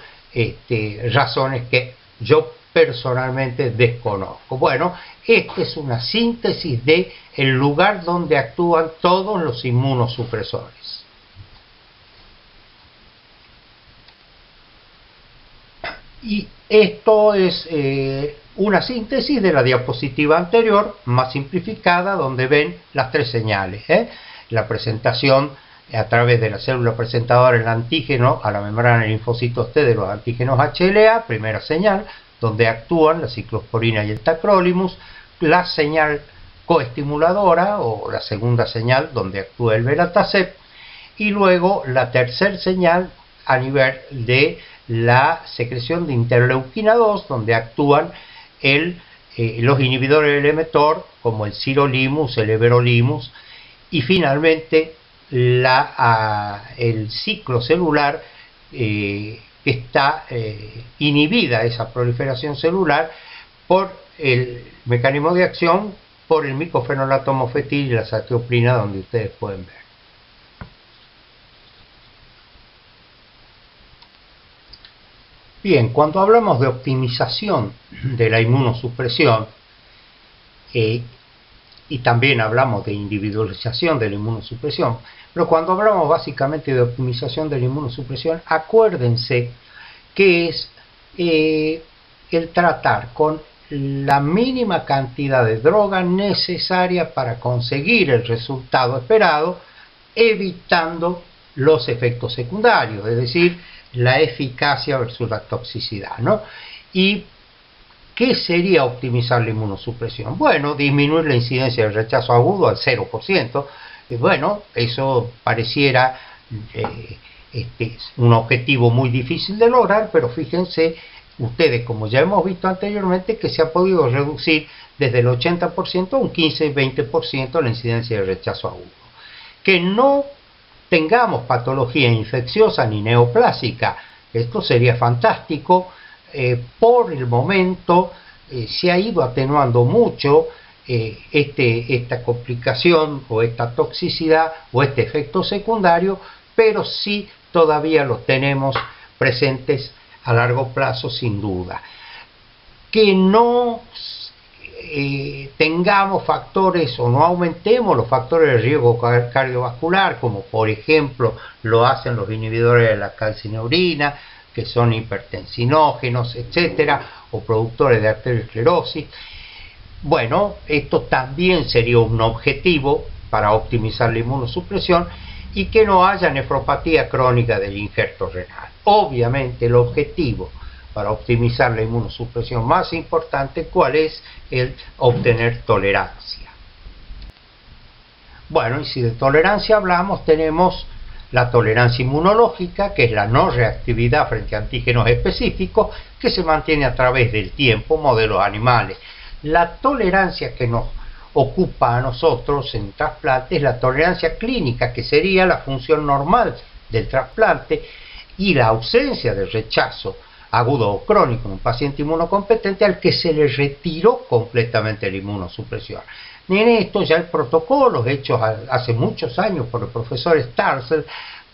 razones que yo personalmente desconozco. Bueno, esta es una síntesis de el lugar donde actúan todos los inmunosupresores. Y esto es una síntesis de la diapositiva anterior, más simplificada, donde ven las 3 señales. La presentación a través de la célula presentadora del antígeno a la membrana del linfocito T de los antígenos HLA, primera señal, donde actúan la ciclosporina y el tacrolimus. La señal coestimuladora, o la segunda señal, donde actúa el Belatacept, y luego la tercera señal a nivel de la secreción de interleuquina 2, donde actúan los inhibidores del mTOR, como el sirolimus, el everolimus, y finalmente el ciclo celular, que está inhibida esa proliferación celular por el mecanismo de acción, por el micofenolato mofetil y la azatioprina, donde ustedes pueden ver. Bien, cuando hablamos de optimización de la inmunosupresión, y también hablamos de individualización de la inmunosupresión, pero cuando hablamos básicamente de optimización de la inmunosupresión, acuérdense que es el tratar con la mínima cantidad de droga necesaria para conseguir el resultado esperado, evitando los efectos secundarios, es decir, la eficacia versus la toxicidad, ¿no? ¿Y qué sería optimizar la inmunosupresión? Bueno, disminuir la incidencia del rechazo agudo al 0%. Bueno, eso pareciera un objetivo muy difícil de lograr, pero fíjense ustedes, como ya hemos visto anteriormente, que se ha podido reducir desde el 80% a un 15-20% la incidencia de rechazo agudo. Que no tengamos patología infecciosa ni neoplásica, esto sería fantástico. Por el momento se ha ido atenuando mucho esta complicación o esta toxicidad o este efecto secundario, pero sí todavía los tenemos presentes a largo plazo, sin duda. Que no tengamos factores o no aumentemos los factores de riesgo cardiovascular, como por ejemplo lo hacen los inhibidores de la calcineurina, que son hipertensinógenos, etcétera, o productores de arteriosclerosis. Bueno, esto también sería un objetivo para optimizar la inmunosupresión, y que no haya nefropatía crónica del injerto renal. Obviamente el objetivo para optimizar la inmunosupresión más importante, ¿cuál es? El obtener tolerancia. Bueno, y si de tolerancia hablamos, tenemos la tolerancia inmunológica, que es la no reactividad frente a antígenos específicos, que se mantiene a través del tiempo, modelos animales. La tolerancia que nos ocupa a nosotros en trasplante es la tolerancia clínica, que sería la función normal del trasplante, y la ausencia de rechazo agudo o crónico en un paciente inmunocompetente al que se le retiró completamente la inmunosupresión. Y en esto ya hay protocolos hechos hace muchos años por el profesor Starzl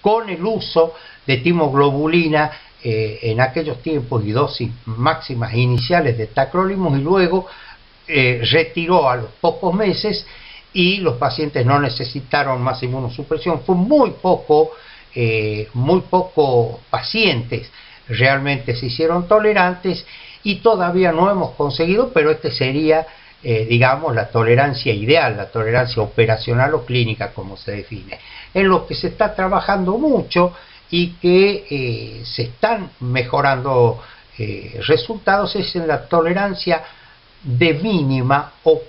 con el uso de timoglobulina en aquellos tiempos y dosis máximas iniciales de tacrolimus, y luego retiró a los pocos meses y los pacientes no necesitaron más inmunosupresión. Fue muy poco pacientes realmente se hicieron tolerantes, y todavía no hemos conseguido, pero este sería digamos la tolerancia ideal, la tolerancia operacional o clínica como se define. En lo que se está trabajando mucho y que se están mejorando resultados es en la tolerancia de mínima o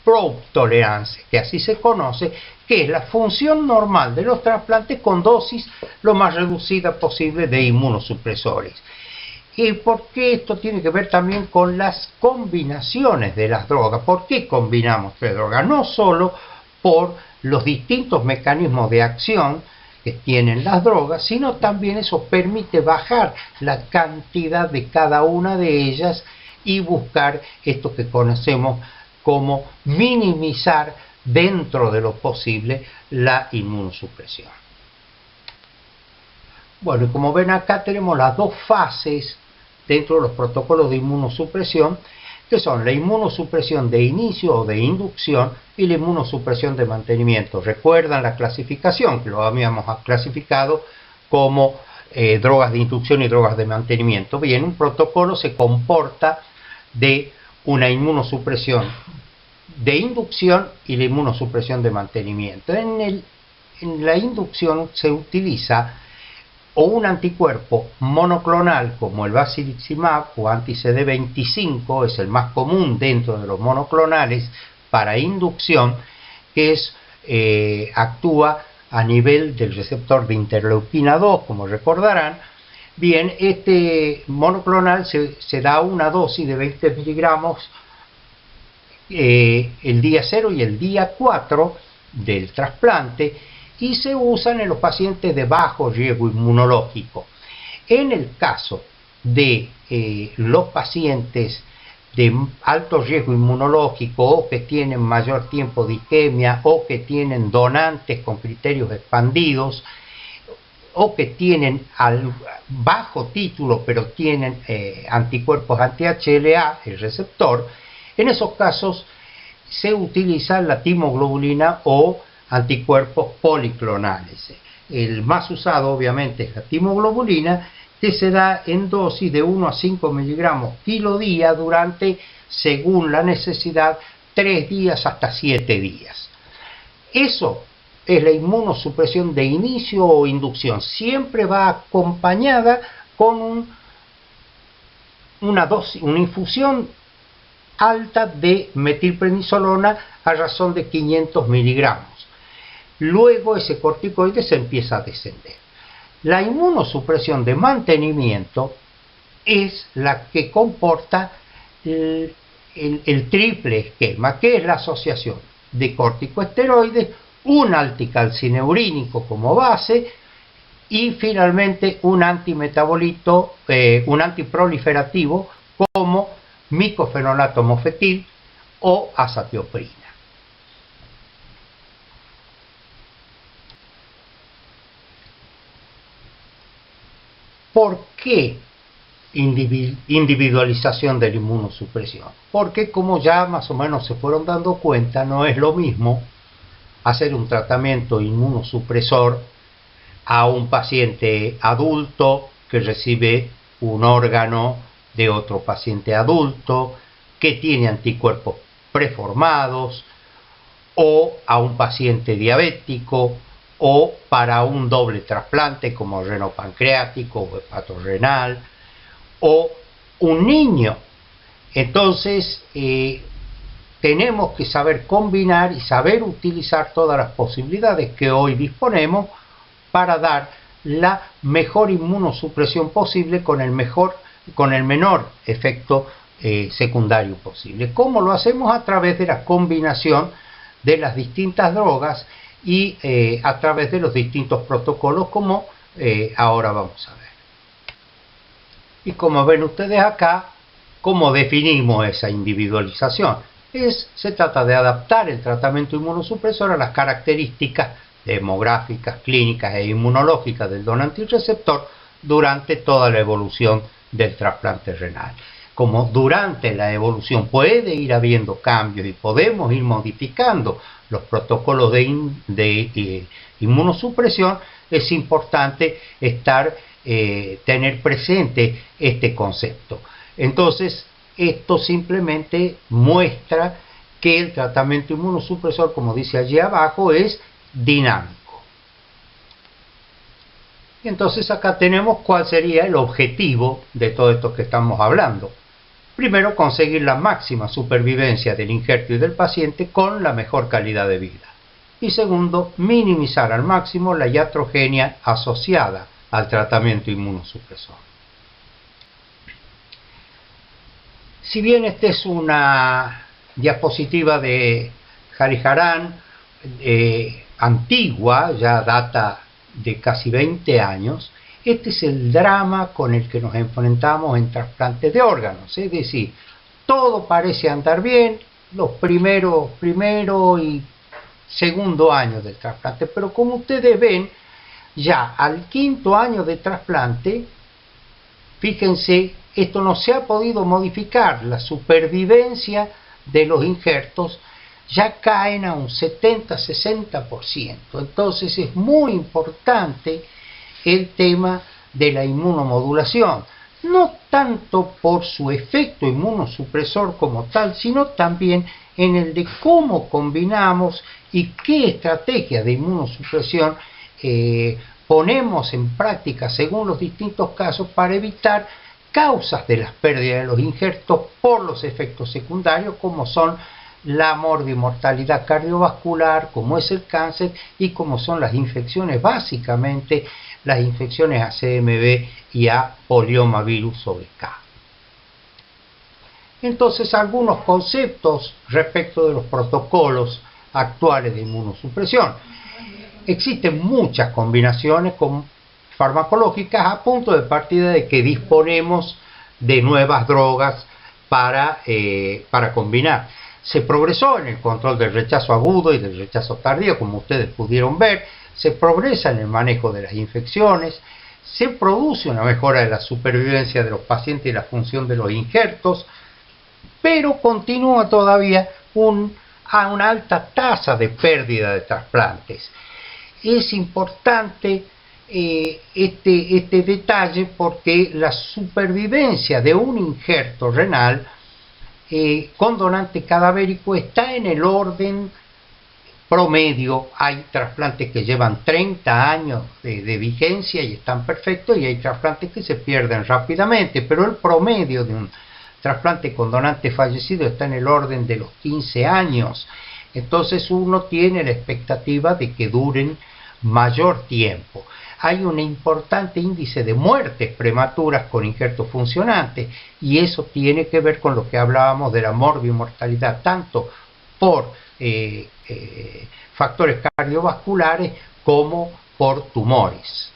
probe tolerance, que así se conoce, que es la función normal de los trasplantes con dosis lo más reducida posible de inmunosupresores. ¿Y por qué esto tiene que ver también con las combinaciones de las drogas? ¿Por qué combinamos tres drogas? No solo por los distintos mecanismos de acción que tienen las drogas, sino también eso permite bajar la cantidad de cada una de ellas y buscar esto que conocemos como minimizar dentro de lo posible la inmunosupresión. Bueno, y como ven acá tenemos las dos fases dentro de los protocolos de inmunosupresión, que son la inmunosupresión de inicio o de inducción y la inmunosupresión de mantenimiento. Recuerdan la clasificación, que lo habíamos clasificado como drogas de inducción y drogas de mantenimiento. Bien, un protocolo se comporta de una inmunosupresión de inducción y la inmunosupresión de mantenimiento. En la inducción se utiliza o un anticuerpo monoclonal como el basiliximab o anti-CD25, es el más común dentro de los monoclonales para inducción, que actúa a nivel del receptor de interleuquina 2, como recordarán. Bien, este monoclonal se da una dosis de 20 miligramos el día 0 y el día 4 del trasplante, y se usan en los pacientes de bajo riesgo inmunológico. En el caso de los pacientes de alto riesgo inmunológico, o que tienen mayor tiempo de isquemia, o que tienen donantes con criterios expandidos, o que tienen al bajo título pero tienen anticuerpos anti-HLA, el receptor, en esos casos se utiliza la timoglobulina o anticuerpos policlonales. El más usado obviamente es la timoglobulina, que se da en dosis de 1 a 5 miligramos kilo día durante, según la necesidad, 3 días hasta 7 días. Eso es la inmunosupresión de inicio o inducción. Siempre va acompañada con una infusión alta de metilprednisolona a razón de 500 miligramos. Luego ese corticoide se empieza a descender. La inmunosupresión de mantenimiento es la que comporta el triple esquema, que es la asociación de corticosteroides, un anticalcineurínico como base y finalmente un antimetabolito, un antiproliferativo como micofenolato mofetil o azatioprina. ¿Por qué individualización de la inmunosupresión? Porque, como ya más o menos se fueron dando cuenta, no es lo mismo hacer un tratamiento inmunosupresor a un paciente adulto que recibe un órgano de otro paciente adulto que tiene anticuerpos preformados, o a un paciente diabético, o para un doble trasplante como renopancreático o hepatorrenal, o un niño. Entonces tenemos que saber combinar y saber utilizar todas las posibilidades que hoy disponemos para dar la mejor inmunosupresión posible con el menor efecto secundario posible. ¿Cómo lo hacemos? A través de la combinación de las distintas drogas y a través de los distintos protocolos, como ahora vamos a ver. Y como ven ustedes acá, ¿cómo definimos esa individualización? Se trata de adaptar el tratamiento inmunosupresor a las características demográficas, clínicas e inmunológicas del donante y receptor durante toda la evolución del trasplante renal. Como durante la evolución puede ir habiendo cambios y podemos ir modificando los protocolos de inmunosupresión, es importante tener presente este concepto. Entonces, esto simplemente muestra que el tratamiento inmunosupresor, como dice allí abajo, es dinámico. Y entonces acá tenemos cuál sería el objetivo de todo esto que estamos hablando. Primero, conseguir la máxima supervivencia del injerto y del paciente con la mejor calidad de vida. Y segundo, minimizar al máximo la iatrogenia asociada al tratamiento inmunosupresor. Si bien esta es una diapositiva de Hariharan antigua, ya data de casi 20 años, este es el drama con el que nos enfrentamos en trasplantes de órganos. Es decir, todo parece andar bien los primero y segundo años del trasplante, pero como ustedes ven, ya al quinto año de trasplante, fíjense, esto no se ha podido modificar, la supervivencia de los injertos ya caen a un 70-60%. Entonces es muy importante el tema de la inmunomodulación, no tanto por su efecto inmunosupresor como tal, sino también en el de cómo combinamos y qué estrategias de inmunosupresión ponemos en práctica según los distintos casos para evitar causas de las pérdidas de los injertos por los efectos secundarios, como son la mortalidad cardiovascular, como es el cáncer y como son las infecciones, básicamente las infecciones a CMV y a poliomavirus sobre K. Entonces, algunos conceptos respecto de los protocolos actuales de inmunosupresión. Existen muchas combinaciones farmacológicas a punto de partida de que disponemos de nuevas drogas para combinar. Se progresó en el control del rechazo agudo y del rechazo tardío, como ustedes pudieron ver. Se progresa en el manejo de las infecciones. Se produce una mejora de la supervivencia de los pacientes y la función de los injertos. Pero continúa todavía un a una alta tasa de pérdida de trasplantes. Es importante este detalle porque la supervivencia de un injerto renal con donante cadavérico está en el orden promedio. Hay trasplantes que llevan 30 años de vigencia y están perfectos, y hay trasplantes que se pierden rápidamente, pero el promedio de un trasplante con donante fallecido está en el orden de los 15 años. Entonces uno tiene la expectativa de que duren mayor tiempo. Hay un importante índice de muertes prematuras con injertos funcionantes, y eso tiene que ver con lo que hablábamos de la morbimortalidad, tanto por factores cardiovasculares como por tumores.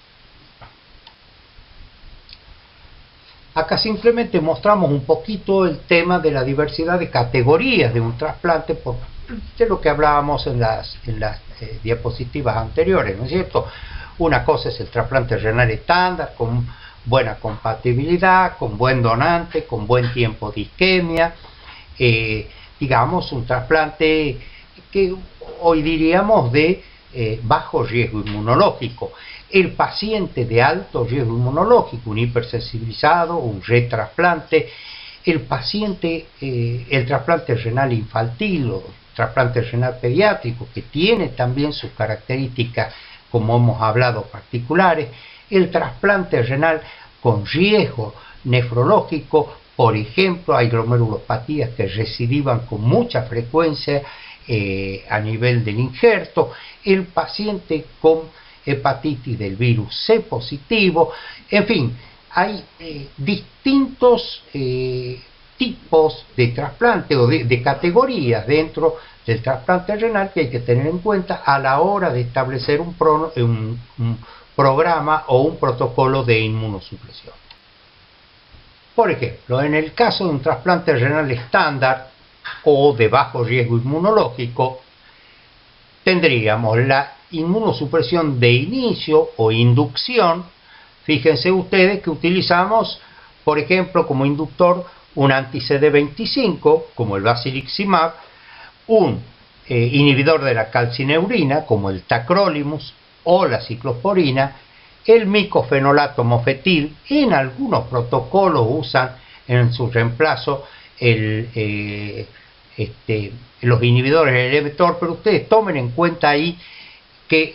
Acá simplemente mostramos un poquito el tema de la diversidad de categorías de un trasplante, de lo que hablábamos en las diapositivas anteriores, ¿no es cierto? Una cosa es el trasplante renal estándar, con buena compatibilidad, con buen donante, con buen tiempo de isquemia, digamos un trasplante que hoy diríamos de bajo riesgo inmunológico. El paciente de alto riesgo inmunológico, un hipersensibilizado, un retrasplante, el paciente, el trasplante renal infantil o trasplante renal pediátrico, que tiene también sus características, como hemos hablado, particulares, el trasplante renal con riesgo nefrológico, por ejemplo, hay glomerulopatías que recidivan con mucha frecuencia a nivel del injerto, el paciente con hepatitis del virus C positivo, en fin, hay distintos tipos de trasplante o de categorías dentro del trasplante renal que hay que tener en cuenta a la hora de establecer un programa o un protocolo de inmunosupresión. Por ejemplo, en el caso de un trasplante renal estándar o de bajo riesgo inmunológico, tendríamos la inmunosupresión de inicio o inducción. Fíjense ustedes que utilizamos, por ejemplo, como inductor un anti-CD25, como el basiliximab, un inhibidor de la calcineurina, como el tacrolimus o la ciclosporina, el micofenolato mofetil. En algunos protocolos usan en su reemplazo los inhibidores del mTOR, pero ustedes tomen en cuenta ahí que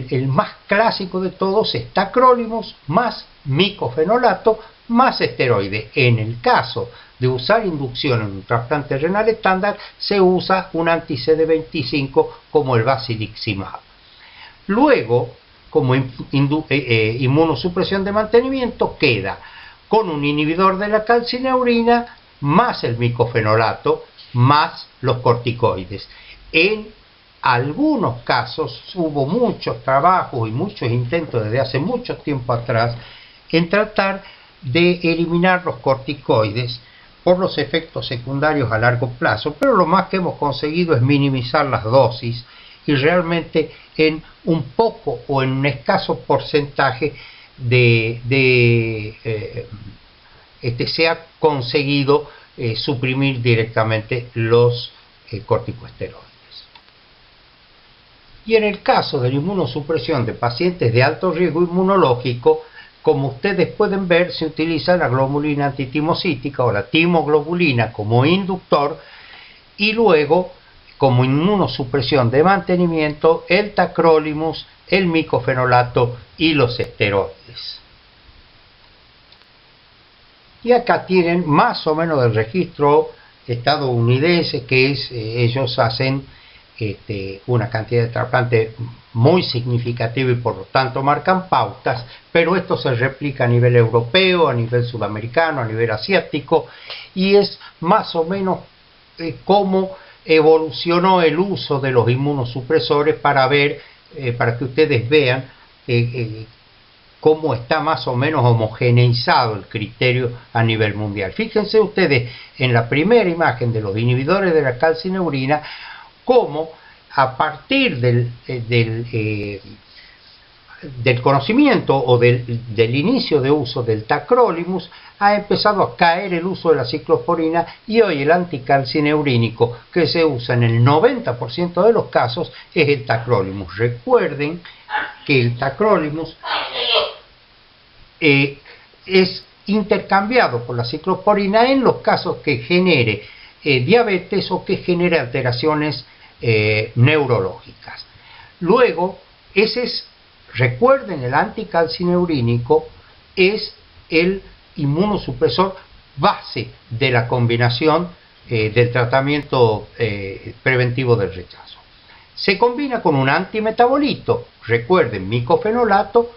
el más clásico de todos es tacrolimus más micofenolato más esteroide. En el caso de usar inducción en un trasplante renal estándar, se usa un anti-CD25 como el basiliximab. Luego, como inmunosupresión de mantenimiento, queda con un inhibidor de la calcineurina más el micofenolato más los corticoides. En algunos casos hubo muchos trabajos y muchos intentos desde hace mucho tiempo atrás en tratar de eliminar los corticoides por los efectos secundarios a largo plazo, pero lo más que hemos conseguido es minimizar las dosis, y realmente en un poco o en un escaso porcentaje se ha conseguido suprimir directamente los corticosteroides. Y en el caso de la inmunosupresión de pacientes de alto riesgo inmunológico, como ustedes pueden ver, se utiliza la globulina antitimocítica o la timoglobulina como inductor, y luego como inmunosupresión de mantenimiento el tacrolimus, el micofenolato y los esteroides. Y acá tienen más o menos el registro estadounidense, que es, ellos hacen una cantidad de trasplantes muy significativa y por lo tanto marcan pautas, pero esto se replica a nivel europeo, a nivel sudamericano, a nivel asiático, y es más o menos cómo evolucionó el uso de los inmunosupresores para ver, para que ustedes vean cómo está más o menos homogeneizado el criterio a nivel mundial. Fíjense ustedes en la primera imagen de los inhibidores de la calcineurina, cómo a partir del conocimiento o del inicio de uso del tacrolimus, ha empezado a caer el uso de la ciclosporina, y hoy el anticalcineurínico que se usa en el 90% de los casos es el tacrolimus. Recuerden que el tacrolimus es intercambiado por la ciclosporina en los casos que genere diabetes o que genere alteraciones neurológicas. Luego, recuerden, el anticalcineurínico es el inmunosupresor base de la combinación del tratamiento preventivo del rechazo. Se combina con un antimetabolito, recuerden, micofenolato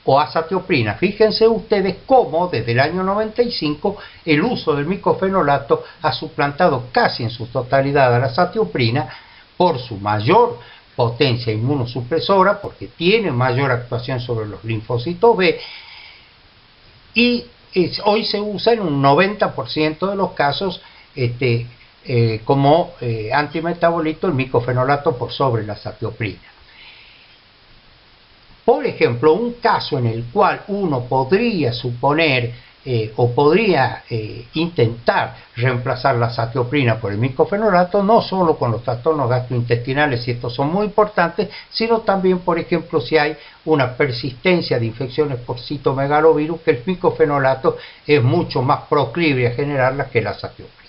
o azatioprina. Fíjense ustedes cómo desde el año 95 el uso del micofenolato ha suplantado casi en su totalidad a la azatioprina por su mayor potencia inmunosupresora, porque tiene mayor actuación sobre los linfocitos B, y hoy se usa en un 90% de los casos como antimetabolito el micofenolato por sobre la azatioprina. Por ejemplo, un caso en el cual uno podría suponer o podría intentar reemplazar la azatioprina por el micofenolato, no solo con los trastornos gastrointestinales, y estos son muy importantes, sino también, por ejemplo, si hay una persistencia de infecciones por citomegalovirus, que el micofenolato es mucho más proclive a generarlas que la azatioprina.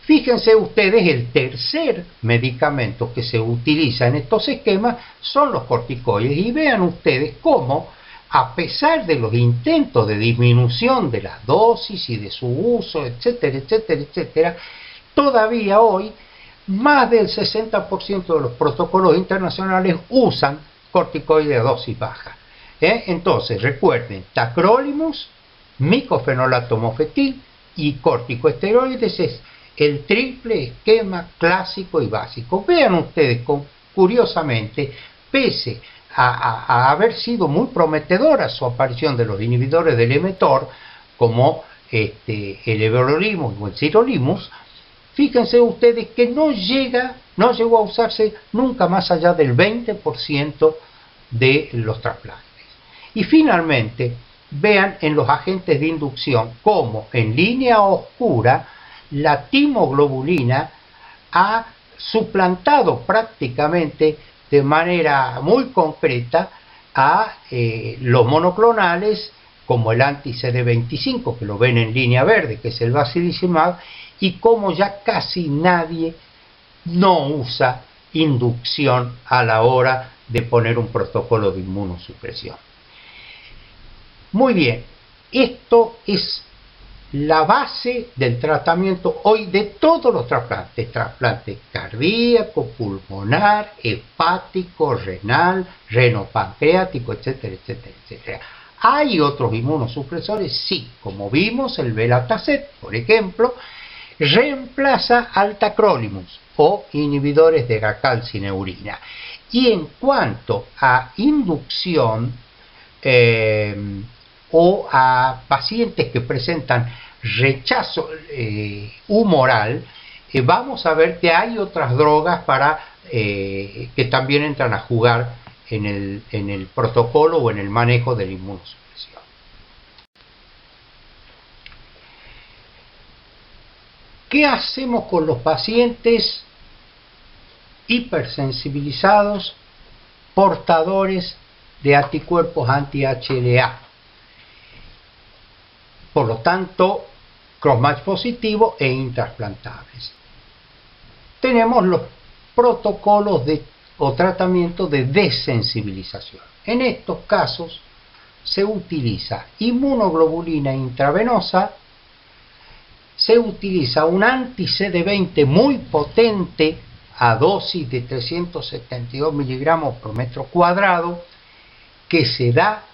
Fíjense ustedes, el tercer medicamento que se utiliza en estos esquemas son los corticoides, y vean ustedes cómo, a pesar de los intentos de disminución de las dosis y de su uso, etcétera, etcétera, etcétera, todavía hoy más del 60% de los protocolos internacionales usan corticoides a dosis baja. Entonces, recuerden, tacrolimus, micofenolato mofetil y corticosteroides es el triple esquema clásico y básico. Vean ustedes, curiosamente, pese a haber sido muy prometedora su aparición de los inhibidores del mTOR, como el everolimus o el sirolimus, fíjense ustedes que no llegó a usarse nunca más allá del 20% de los trasplantes. Y finalmente, vean en los agentes de inducción cómo en línea oscura la timoglobulina ha suplantado prácticamente de manera muy concreta a los monoclonales, como el anti-CD25, que lo ven en línea verde, que es el basilizumab, y como ya casi nadie no usa inducción a la hora de poner un protocolo de inmunosupresión. Muy bien, esto es la base del tratamiento hoy de todos los trasplantes: trasplante cardíaco, pulmonar, hepático, renal, renopancreático, etcétera, etcétera, etcétera. ¿Hay otros inmunosupresores? Sí, como vimos, el Belatacept, por ejemplo, reemplaza al tacrolimus o inhibidores de la calcineurina. Y en cuanto a inducción o a pacientes que presentan rechazo humoral, vamos a ver que hay otras drogas que también entran a jugar en el protocolo o en el manejo de la inmunosupresión. ¿Qué hacemos con los pacientes hipersensibilizados portadores de anticuerpos anti-HLA? Por lo tanto, cross-match positivo e intrasplantables. Tenemos los protocolos o tratamiento de desensibilización. En estos casos se utiliza inmunoglobulina intravenosa, se utiliza un anti-CD20 muy potente a dosis de 372 miligramos por metro cuadrado, que se da,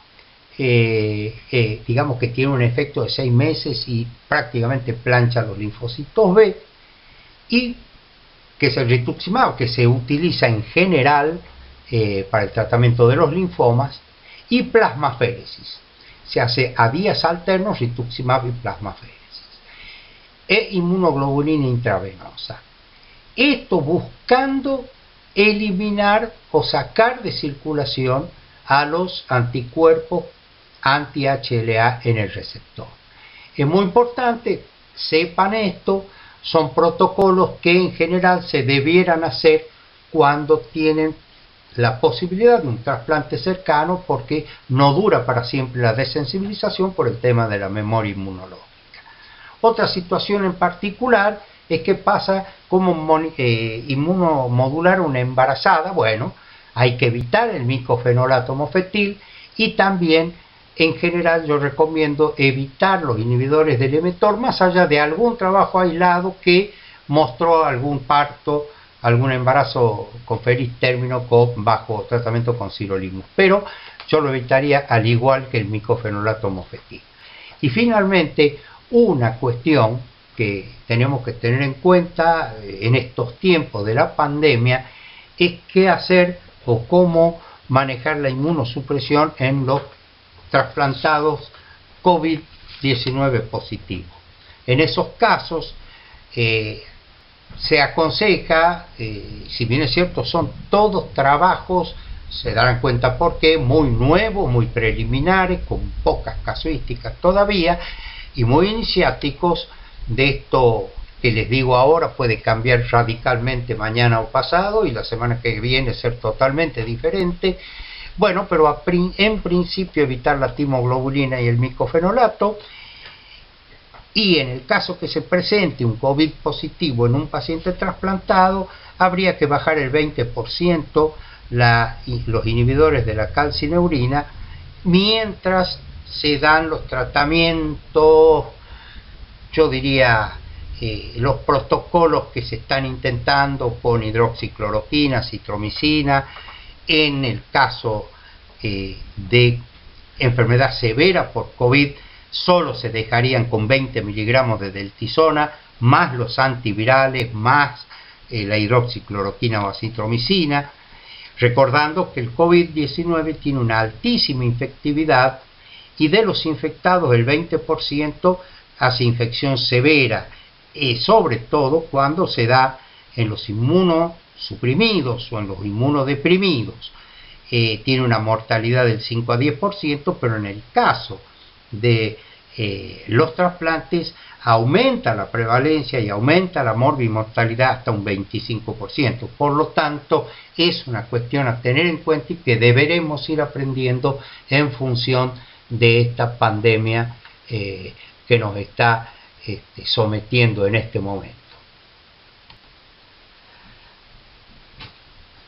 digamos que tiene un efecto de 6 meses y prácticamente plancha los linfocitos B, y que es el rituximab, que se utiliza en general para el tratamiento de los linfomas, y plasmaféresis. Se hace a días alternos rituximab y plasmaféresis. E inmunoglobulina intravenosa. Esto buscando eliminar o sacar de circulación a los anticuerpos anti-HLA en el receptor. Es muy importante, sepan esto, son protocolos que en general se debieran hacer cuando tienen la posibilidad de un trasplante cercano, porque no dura para siempre la desensibilización por el tema de la memoria inmunológica. Otra situación en particular es que pasa como inmunomodular una embarazada. Bueno, hay que evitar el micofenolato mofetil, y también en general yo recomiendo evitar los inhibidores del mTOR, más allá de algún trabajo aislado que mostró algún parto, algún embarazo con feliz término bajo tratamiento con sirolimus, pero yo lo evitaría al igual que el micofenolato mofetil. Y finalmente, una cuestión que tenemos que tener en cuenta en estos tiempos de la pandemia es qué hacer o cómo manejar la inmunosupresión en los trasplantados COVID-19 positivos. En esos casos se aconseja, si bien es cierto, son todos trabajos, se darán cuenta por qué, muy nuevos, muy preliminares, con pocas casuísticas todavía, y muy iniciáticos. De esto que les digo ahora puede cambiar radicalmente mañana o pasado, y la semana que viene ser totalmente diferente. Bueno, pero en principio evitar la timoglobulina y el micofenolato. Y en el caso que se presente un COVID positivo en un paciente trasplantado, habría que bajar el 20% los inhibidores de la calcineurina mientras se dan los tratamientos, yo diría, los protocolos que se están intentando con hidroxicloroquina, citromicina. En el caso de enfermedad severa por COVID, solo se dejarían con 20 miligramos de deltisona, más los antivirales, más la hidroxicloroquina o acitromicina, recordando que el COVID-19 tiene una altísima infectividad, y de los infectados el 20% hace infección severa, sobre todo cuando se da en los inmunosuprimidos o en los inmunodeprimidos. Tiene una mortalidad del 5 a 10%, pero en el caso de los trasplantes aumenta la prevalencia y aumenta la morbimortalidad hasta un 25%. Por lo tanto, es una cuestión a tener en cuenta y que deberemos ir aprendiendo en función de esta pandemia que nos está sometiendo en este momento.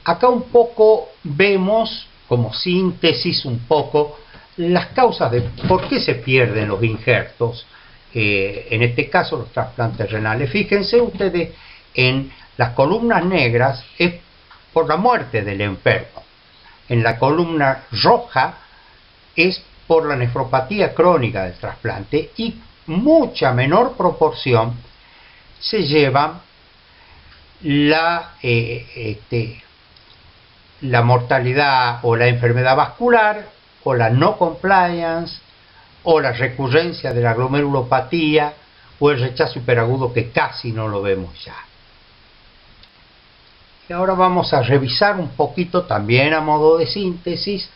Acá un poco vemos, como síntesis un poco, las causas de por qué se pierden los injertos, en este caso los trasplantes renales. Fíjense ustedes, en las columnas negras es por la muerte del enfermo, en la columna roja es por la nefropatía crónica del trasplante, y mucha menor proporción se llevan la mortalidad o la enfermedad vascular, o la no compliance, o la recurrencia de la glomerulopatía, o el rechazo hiperagudo, que casi no lo vemos ya. Y ahora vamos a revisar un poquito, también a modo de síntesis,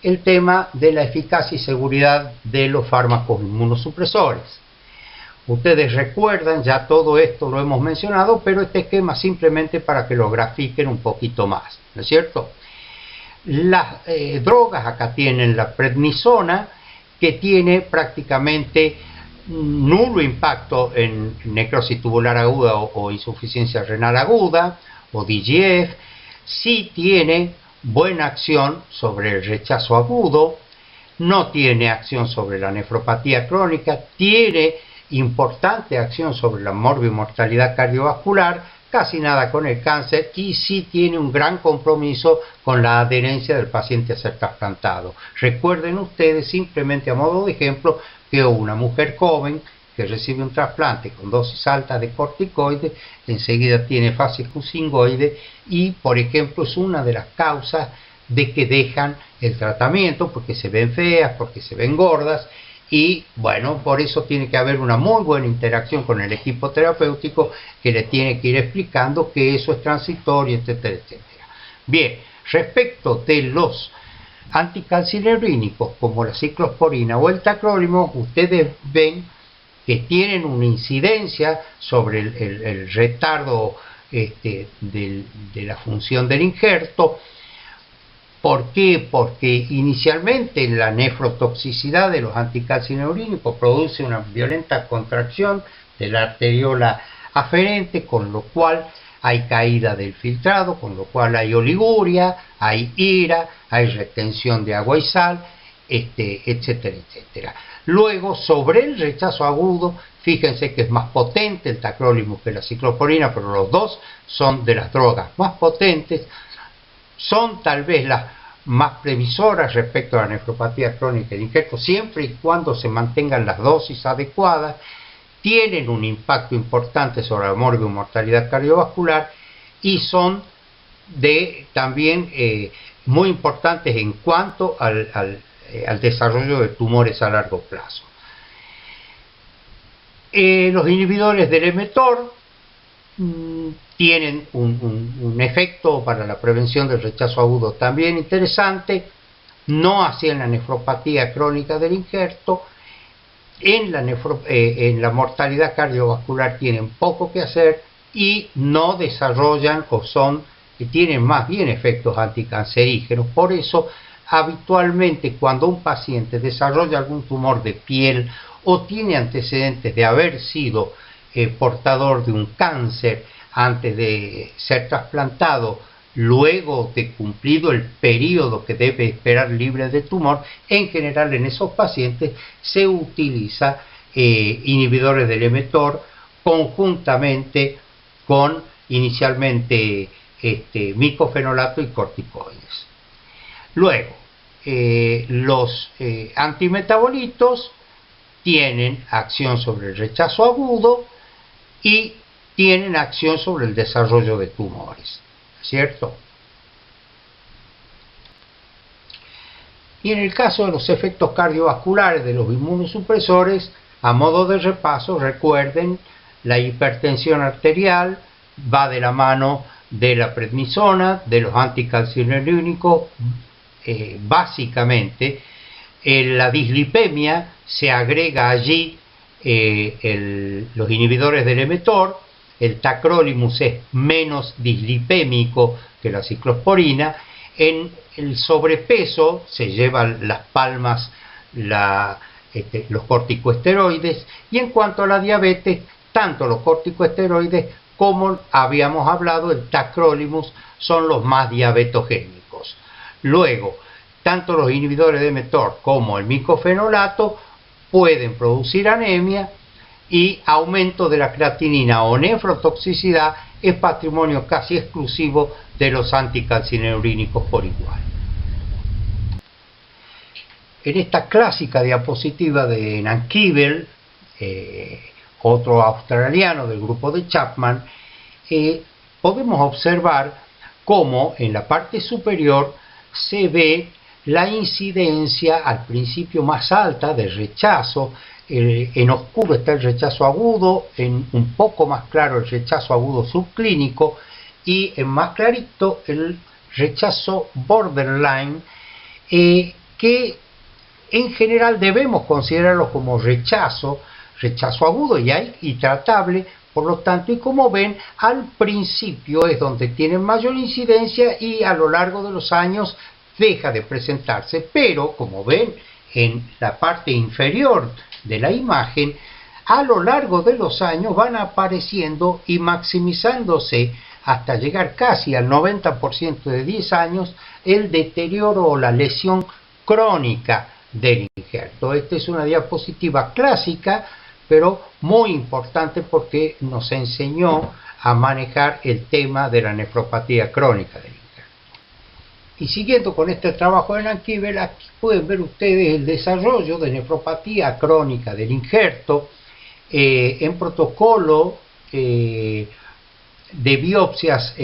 el tema de la eficacia y seguridad de los fármacos inmunosupresores. Ustedes recuerdan, ya todo esto lo hemos mencionado, pero este esquema simplemente para que lo grafiquen un poquito más, ¿no es cierto? Las drogas, acá tienen la prednisona, que tiene prácticamente nulo impacto en necrosis tubular aguda o insuficiencia renal aguda, o DGF. Sí tiene buena acción sobre el rechazo agudo, no tiene acción sobre la nefropatía crónica, tiene importante acción sobre la morbimortalidad cardiovascular, casi nada con el cáncer, y sí tiene un gran compromiso con la adherencia del paciente a ser trasplantado. Recuerden ustedes, simplemente a modo de ejemplo, que una mujer joven que recibe un trasplante con dosis alta de corticoides, enseguida tiene fascia singoide, y por ejemplo es una de las causas de que dejan el tratamiento, porque se ven feas, porque se ven gordas. Y bueno, por eso tiene que haber una muy buena interacción con el equipo terapéutico, que le tiene que ir explicando que eso es transitorio, etcétera, etcétera. Bien, respecto de los anticalcineurínicos como la ciclosporina o el tacrolimus, ustedes ven que tienen una incidencia sobre el retardo de la función del injerto. ¿Por qué? Porque inicialmente la nefrotoxicidad de los anticalcineurínicos produce una violenta contracción de la arteriola aferente, con lo cual hay caída del filtrado, con lo cual hay oliguria, hay ira, hay retención de agua y sal, etcétera, etcétera. Luego, sobre el rechazo agudo, fíjense que es más potente el tacrolimus que la ciclosporina, pero los dos son de las drogas más potentes, son tal vez las más previsoras respecto a la nefropatía crónica del injerto, siempre y cuando se mantengan las dosis adecuadas. Tienen un impacto importante sobre la mortalidad cardiovascular y son también muy importantes en cuanto al desarrollo de tumores a largo plazo. Los inhibidores del mTOR tienen un efecto para la prevención del rechazo agudo también interesante, no así en la nefropatía crónica del injerto. En la mortalidad cardiovascular tienen poco que hacer y no desarrollan tienen más bien efectos anticancerígenos. Por eso, habitualmente cuando un paciente desarrolla algún tumor de piel o tiene antecedentes de haber sido portador de un cáncer antes de ser trasplantado, luego de cumplido el periodo que debe esperar libre de tumor, en general en esos pacientes se utiliza inhibidores del mTOR conjuntamente con inicialmente micofenolato y corticoides. Luego, los antimetabolitos tienen acción sobre el rechazo agudo y tienen acción sobre el desarrollo de tumores, ¿cierto? Y en el caso de los efectos cardiovasculares de los inmunosupresores, a modo de repaso, recuerden, la hipertensión arterial va de la mano de la prednisona, de los anticalcineurínicos, básicamente. La dislipemia se agrega allí los inhibidores del mTOR. El tacrolimus es menos dislipémico que la ciclosporina. En el sobrepeso se llevan las palmas los corticosteroides, y en cuanto a la diabetes, tanto los corticosteroides como habíamos hablado, el tacrolimus son los más diabetogénicos. Luego, tanto los inhibidores de mTOR como el micofenolato pueden producir anemia, y aumento de la creatinina o nefrotoxicidad es patrimonio casi exclusivo de los anticalcineurínicos por igual. En esta clásica diapositiva de Nankivel, otro australiano del grupo de Chapman, podemos observar cómo en la parte superior se ve la incidencia al principio más alta de rechazo. En oscuro está el rechazo agudo, en un poco más claro el rechazo agudo subclínico, y en más clarito el rechazo borderline, que en general debemos considerarlo como rechazo agudo y tratable. Por lo tanto, y como ven, al principio es donde tienen mayor incidencia y a lo largo de los años deja de presentarse, pero como ven en la parte inferior de la imagen, a lo largo de los años van apareciendo y maximizándose hasta llegar casi al 90% de 10 años el deterioro o la lesión crónica del injerto. Esta es una diapositiva clásica, pero muy importante porque nos enseñó a manejar el tema de la nefropatía crónica del injerto. Y siguiendo con este trabajo de Nankivel, aquí pueden ver ustedes el desarrollo de nefropatía crónica del injerto en protocolo de biopsias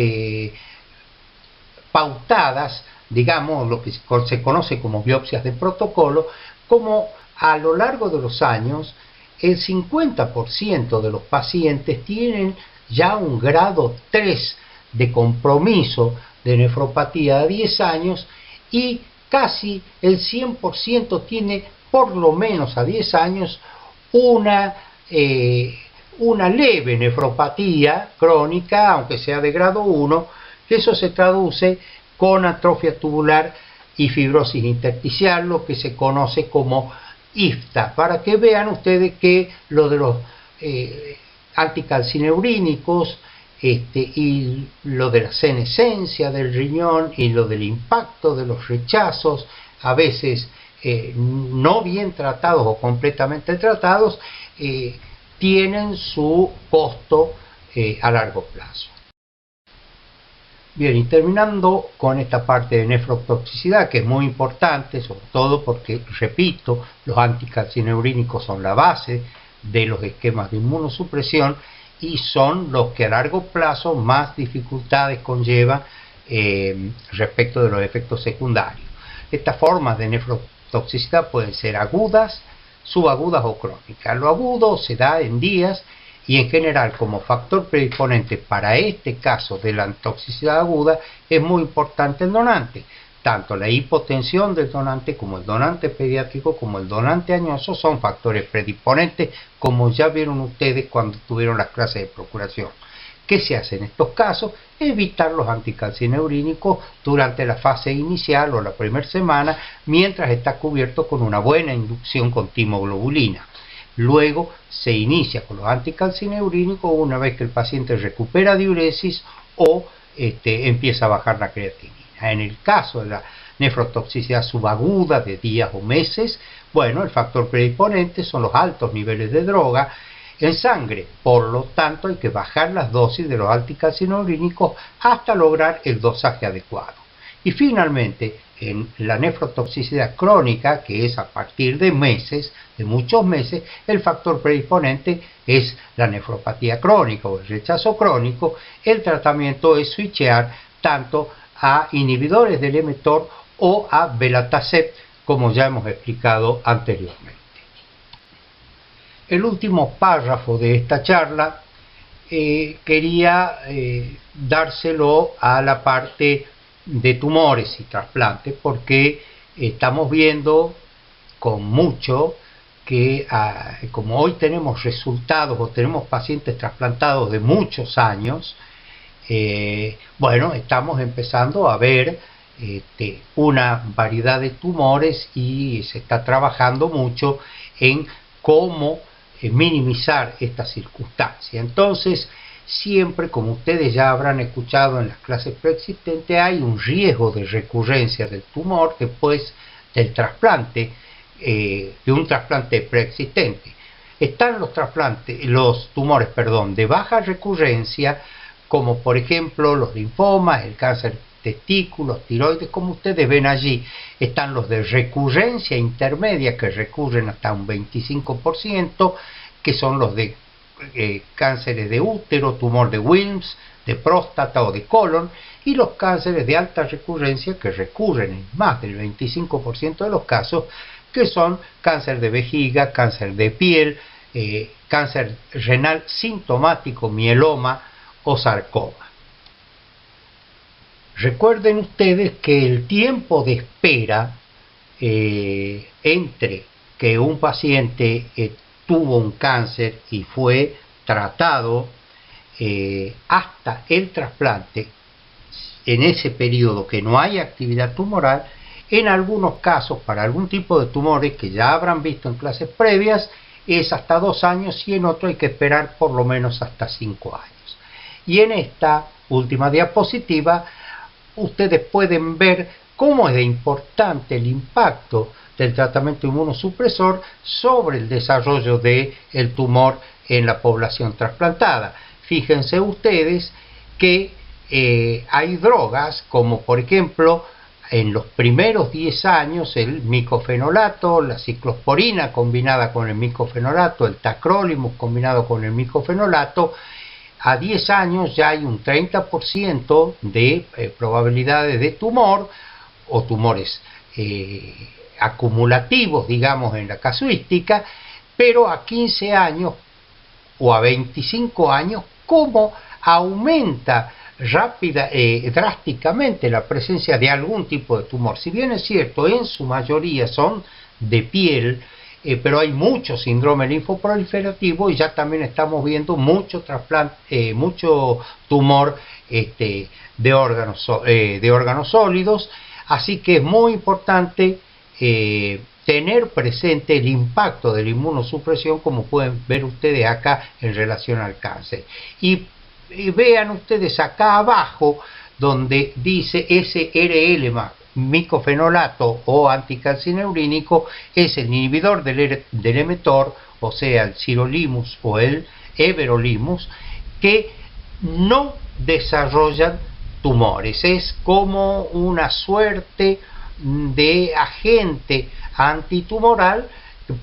pautadas, digamos, lo que se conoce como biopsias de protocolo, como a lo largo de los años el 50% de los pacientes tienen ya un grado 3 de compromiso de nefropatía a 10 años, y casi el 100% tiene por lo menos a 10 años una leve nefropatía crónica, aunque sea de grado 1, que eso se traduce con atrofia tubular y fibrosis intersticial, lo que se conoce como IFTA, para que vean ustedes que lo de los anticalcineurínicos y lo de la senescencia del riñón y lo del impacto de los rechazos, a veces no bien tratados o completamente tratados, tienen su costo a largo plazo. Bien, y terminando con esta parte de nefrotoxicidad, que es muy importante, sobre todo porque, repito, los anticalcineurínicos son la base de los esquemas de inmunosupresión y son los que a largo plazo más dificultades conllevan respecto de los efectos secundarios. Estas formas de nefrotoxicidad pueden ser agudas, subagudas o crónicas. Lo agudo se da en días y en general como factor predisponente para este caso de la toxicidad aguda es muy importante el donante. Tanto la hipotensión del donante como el donante pediátrico como el donante añoso son factores predisponentes, como ya vieron ustedes cuando tuvieron las clases de procuración. ¿Qué se hace en estos casos? Evitar los anticalcineurínicos durante la fase inicial o la primera semana, mientras está cubierto con una buena inducción con timoglobulina. Luego se inicia con los anticalcineurínicos una vez que el paciente recupera diuresis o empieza a bajar la creatinina. En el caso de la nefrotoxicidad subaguda de días o meses, bueno, el factor predisponente son los altos niveles de droga en sangre, por lo tanto hay que bajar las dosis de los anticalcineurínicos hasta lograr el dosaje adecuado. Y finalmente, en la nefrotoxicidad crónica, que es a partir de meses, de muchos meses, el factor predisponente es la nefropatía crónica o el rechazo crónico. El tratamiento es switchear tanto a inhibidores del mTOR o a belatacept, como ya hemos explicado anteriormente. El último párrafo de esta charla quería dárselo a la parte de tumores y trasplantes, porque estamos viendo con mucho que como hoy tenemos resultados o tenemos pacientes trasplantados de muchos años, bueno, estamos empezando a ver una variedad de tumores y se está trabajando mucho en cómo minimizar esta circunstancia. Entonces, siempre, como ustedes ya habrán escuchado en las clases preexistentes, hay un riesgo de recurrencia del tumor después del trasplante, de un trasplante preexistente. Están los tumores de baja recurrencia, como por ejemplo los linfomas, el cáncer de testículos, tiroides, como ustedes ven allí. Están los de recurrencia intermedia, que recurren hasta un 25%, que son los de cánceres de útero, tumor de Wilms, de próstata o de colon, y los cánceres de alta recurrencia, que recurren en más del 25% de los casos, que son cáncer de vejiga, cáncer de piel, cáncer renal sintomático, mieloma o sarcoma. Recuerden ustedes que el tiempo de espera entre que un paciente tuvo un cáncer y fue tratado hasta el trasplante, en ese periodo que no hay actividad tumoral, en algunos casos, para algún tipo de tumores que ya habrán visto en clases previas, es hasta 2 años y en otro hay que esperar por lo menos hasta 5 años. Y en esta última diapositiva ustedes pueden ver cómo es de importante el impacto del tratamiento inmunosupresor sobre el desarrollo del tumor en la población trasplantada. Fíjense ustedes que hay drogas como por ejemplo en los primeros 10 años el micofenolato, la ciclosporina combinada con el micofenolato, el tacrolimus combinado con el micofenolato. A 10 años ya hay un 30% de probabilidades de tumor o tumores acumulativos, digamos, en la casuística, pero a 15 años o a 25 años, ¿cómo aumenta drásticamente la presencia de algún tipo de tumor. Si bien es cierto, en su mayoría son de piel, pero hay mucho síndrome linfoproliferativo y ya también estamos viendo mucho trasplante, mucho tumor de órganos sólidos, así que es muy importante tener presente el impacto de la inmunosupresión, como pueden ver ustedes acá en relación al cáncer. Y vean ustedes acá abajo donde dice SRL más micofenolato o anticalcineurínico, es el inhibidor del mTOR, o sea el sirolimus o el everolimus, que no desarrollan tumores. Es como una suerte de agente antitumoral.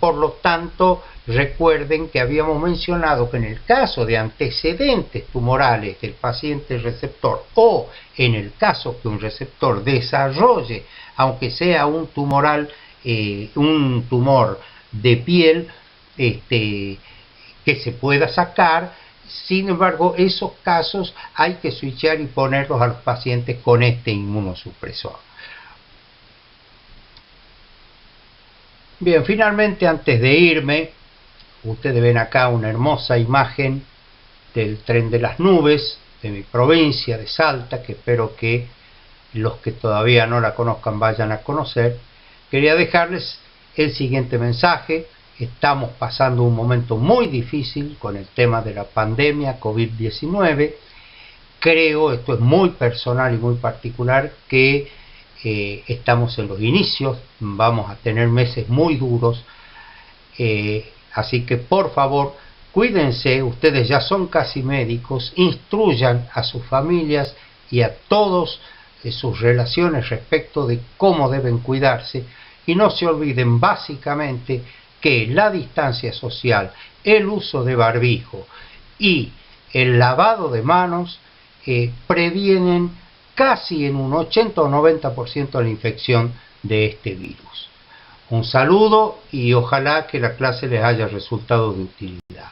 Por lo tanto, recuerden que habíamos mencionado que en el caso de antecedentes tumorales del paciente receptor, o en el caso que un receptor desarrolle, aunque sea un tumor de piel que se pueda sacar, sin embargo, esos casos hay que switchar y ponerlos a los pacientes con este inmunosupresor. Bien, finalmente, antes de irme, ustedes ven acá una hermosa imagen del tren de las nubes de mi provincia de Salta, que espero que los que todavía no la conozcan vayan a conocer. Quería dejarles el siguiente mensaje. Estamos pasando un momento muy difícil con el tema de la pandemia COVID-19. Creo, esto es muy personal y muy particular, que estamos en los inicios, vamos a tener meses muy duros, así que por favor cuídense. Ustedes ya son casi médicos, instruyan a sus familias y a todos sus relaciones respecto de cómo deben cuidarse, y no se olviden básicamente que la distancia social, el uso de barbijo y el lavado de manos previenen casi en un 80 o 90% la infección de este virus. Un saludo y ojalá que la clase les haya resultado de utilidad.